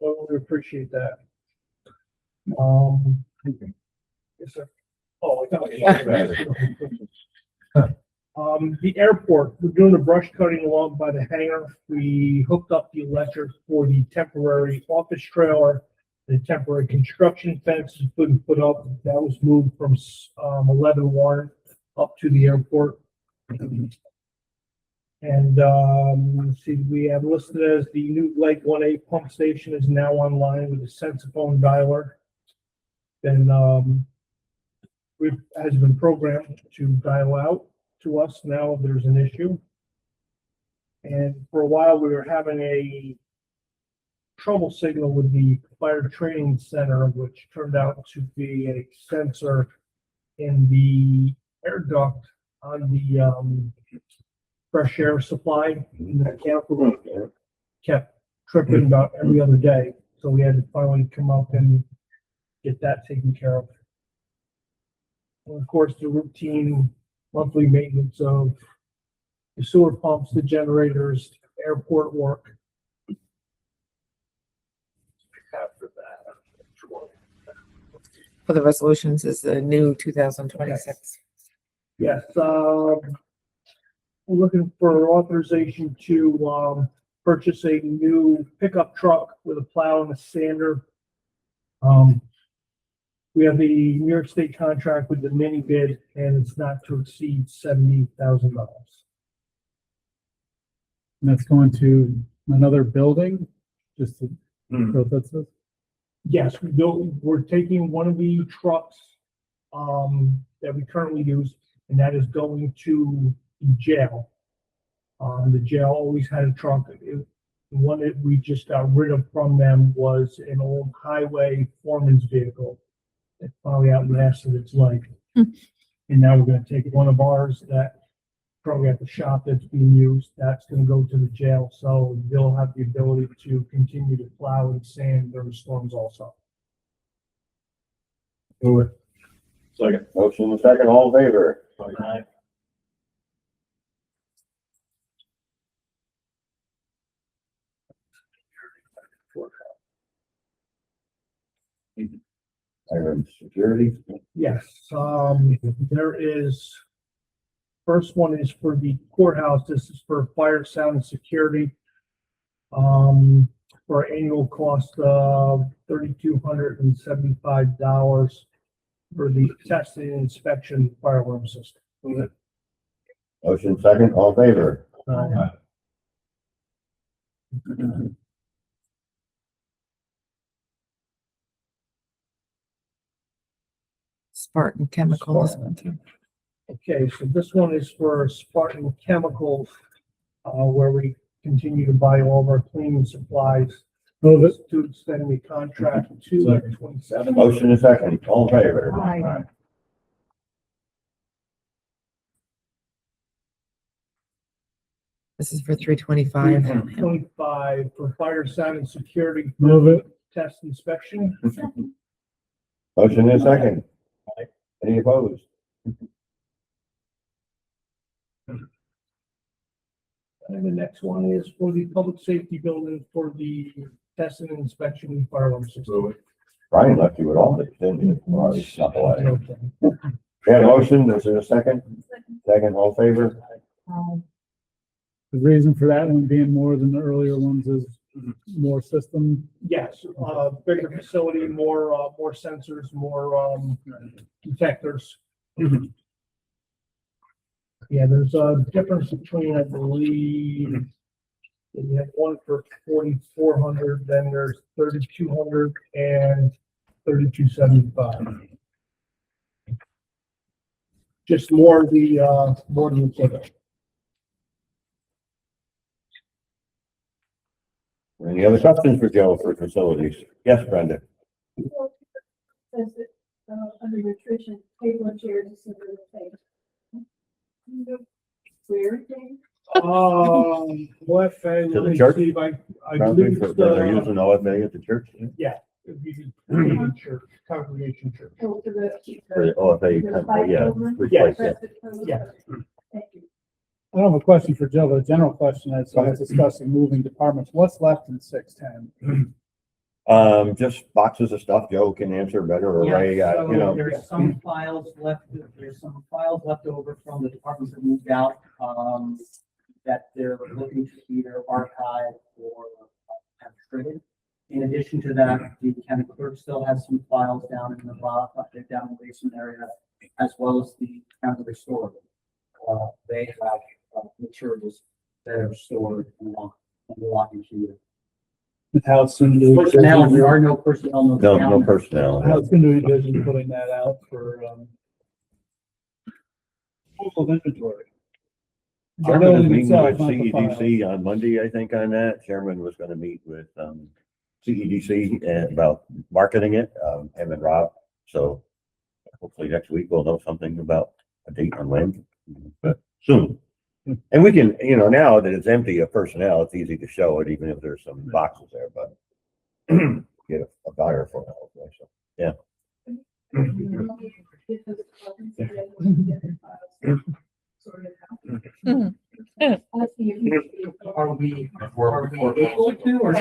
well, we appreciate that. Yes, sir. Oh, I thought the airport, we're doing the brush cutting along by the hangar. We hooked up the electric for the temporary office trailer. The temporary construction fence is put up. That was moved from 11 Warren up to the airport. And let's see, we have listed as the new Lake 1A pump station is now online with a sensiphone dialer. Then has been programmed to dial out to us now if there's an issue. And for a while we were having a trouble signal with the fire training center, which turned out to be a sensor in the air duct on the fresh air supply in the mechanical kept tripping about every other day. So we had to finally come up and get that taken care of. And of course, the routine monthly maintenance of the sewer pumps, the generators, airport work. After that. For the resolutions is the new 2026. Yes, we're looking for authorization to, purchase a new pickup truck with a plow and a sander. We have the New York State contract with the mini bid, and it's not to exceed $70,000. And that's going to another building, just to, so that's it. Yes, we're taking one of the trucks, that we currently use, and that is going to the jail. The jail always had a truck. The one that we just got rid of from them was an old highway foreman's vehicle. It probably outlasted its life. And now we're gonna take one of ours that probably at the shop that's being used, that's gonna go to the jail, so they'll have the ability to continue to plow and sand during storms also. Second. Motion and second, all in favor? Iron security. Yes, there is, first one is for the courthouse. This is for fire, sound, and security. For annual cost of $3,275 for the testing and inspection fire alarm system. Motion second, all in favor? Spartan Chemical, this one too. Okay, so this one is for Spartan Chemicals, where we continue to buy all of our cleaning supplies. To extend the contract to 27. Motion and second, all in favor? Aye. This is for 325. 25 for fire, sound, and security. Move it. Test inspection. Motion and second. Any opposed? And the next one is for the public safety building for the testing and inspection and fire alarm system. Brian left you with all this, didn't he? Well, he's not allowed. Okay. We have a motion, is there a second? Second, all in favor? The reason for that one being more than the earlier ones is more system. Yes, bigger facility, more sensors, more, detectors. Yeah, there's a difference between, I believe, you have one for 4,400, then there's 3,200 and 3,275. Just more than the equipment. Any other questions for Joe for facilities? Yes, Brenda? Says that, under nutrition, table and chairs is super thing. Where thing? OFA. To the church? I believe it's They're using OFA at the church? yeah, it'd be the church, congregation church. Oh, for the. For the OFA, yeah, replace it. Yeah. Thank you. I don't have a question for Joe, but a general question as I was discussing moving departments. What's left in 610? Just boxes of stuff Joe can answer better, or Ray, So you know. there's some files left over from the departments that moved out, that they're looking to either archive or have traded. In addition to that, the county clerk still has some files down in the down in the basement area, as well as the county restorer. They have materials that are stored in the locking key. How soon do we? Personnel, there are no personnel. No personnel. How soon do we envision putting that out for, full inventory? Chairman is Building meeting itself, with not the files. CEDC on Monday, I think, on that. Chairman was gonna meet with, CEDC and about marketing it, him and Rob. So hopefully next week we'll know something about a date on when, but soon. And we can, now that it's empty of personnel, it's easy to show it, even if there's some boxes there, but get a buyer for it. hopefully, so, yeah. Are we able to, or?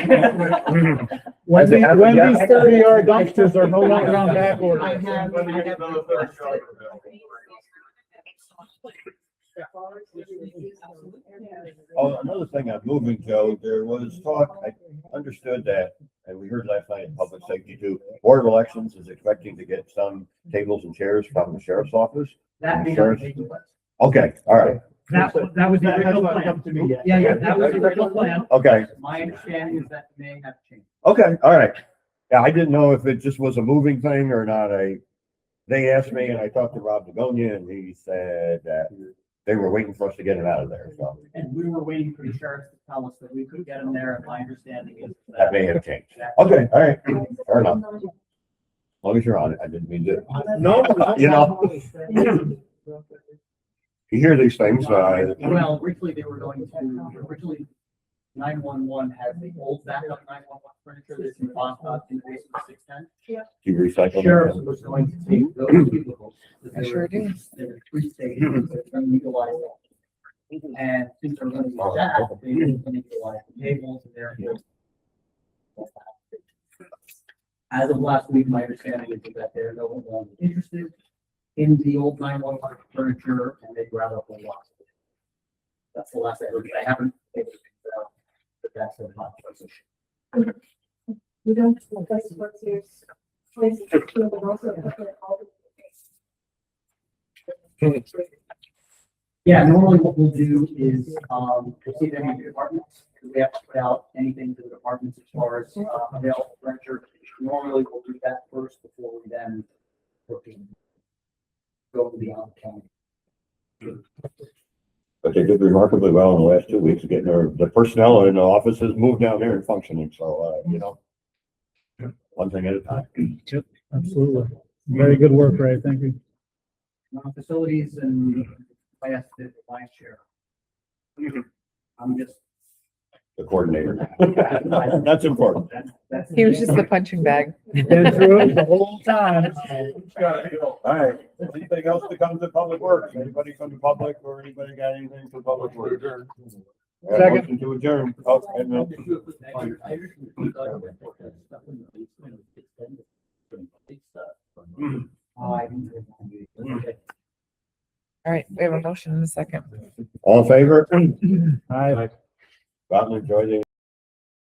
Wendy's 30-yard dumpsters are no longer on back order. I have. Oh, another thing on moving, Joe, there was talk, I understood that, and we heard last night in public safety too, Board of Elections is expecting to get some tables and chairs from the sheriff's office. That may not take place. Okay, all right, That was the original plan. Yeah, that was the original plan. okay, My understanding is that may have changed. okay, all right. Yeah, I didn't know if it just was a moving thing or not. They asked me and I talked to Rob Begonia and he said that they were waiting for us to get it out of there, so And we were waiting for the sheriff to tell us that we could get them there, and my understanding is that may have changed. Okay, all right, fair enough. As long as you're on it, I didn't mean to. No. You hear these things, Well, originally they were going to, originally 911 has the old backup 911 furniture that's in the base of 610. you recycle. Sheriff was going to take those vehicles. I sure do. There were 3 stations that are utilized. And since they're going to use that, they didn't utilize the tables and their. As of last week, my understanding is that they're no longer interested in the old 911 furniture and they'd rather hold on. That's the last I heard. I haven't. But that's a hot position. We don't. Yeah, normally what we'll do is, we'll see if any of the departments, because we have to put out anything to the departments as far as, available furniture. Normally we'll do that first before we then go beyond the county. But they did remarkably well in the last 2 weeks, getting the personnel in the offices moved down there and functioning, so, one thing at a time. Yep, absolutely. Very good work, Ray. Thank you. Facilities and finance did the lion's share. I'm just. The coordinator. That's important. He was just the punching bag. Been through it the whole time. All right, anything else that comes to public works? Anybody from the public or anybody got anything for public works? Second. Motion to adjourn. Oh, and no. All right, we have a motion in a second. All in favor? Hi. Gottlieb, enjoy the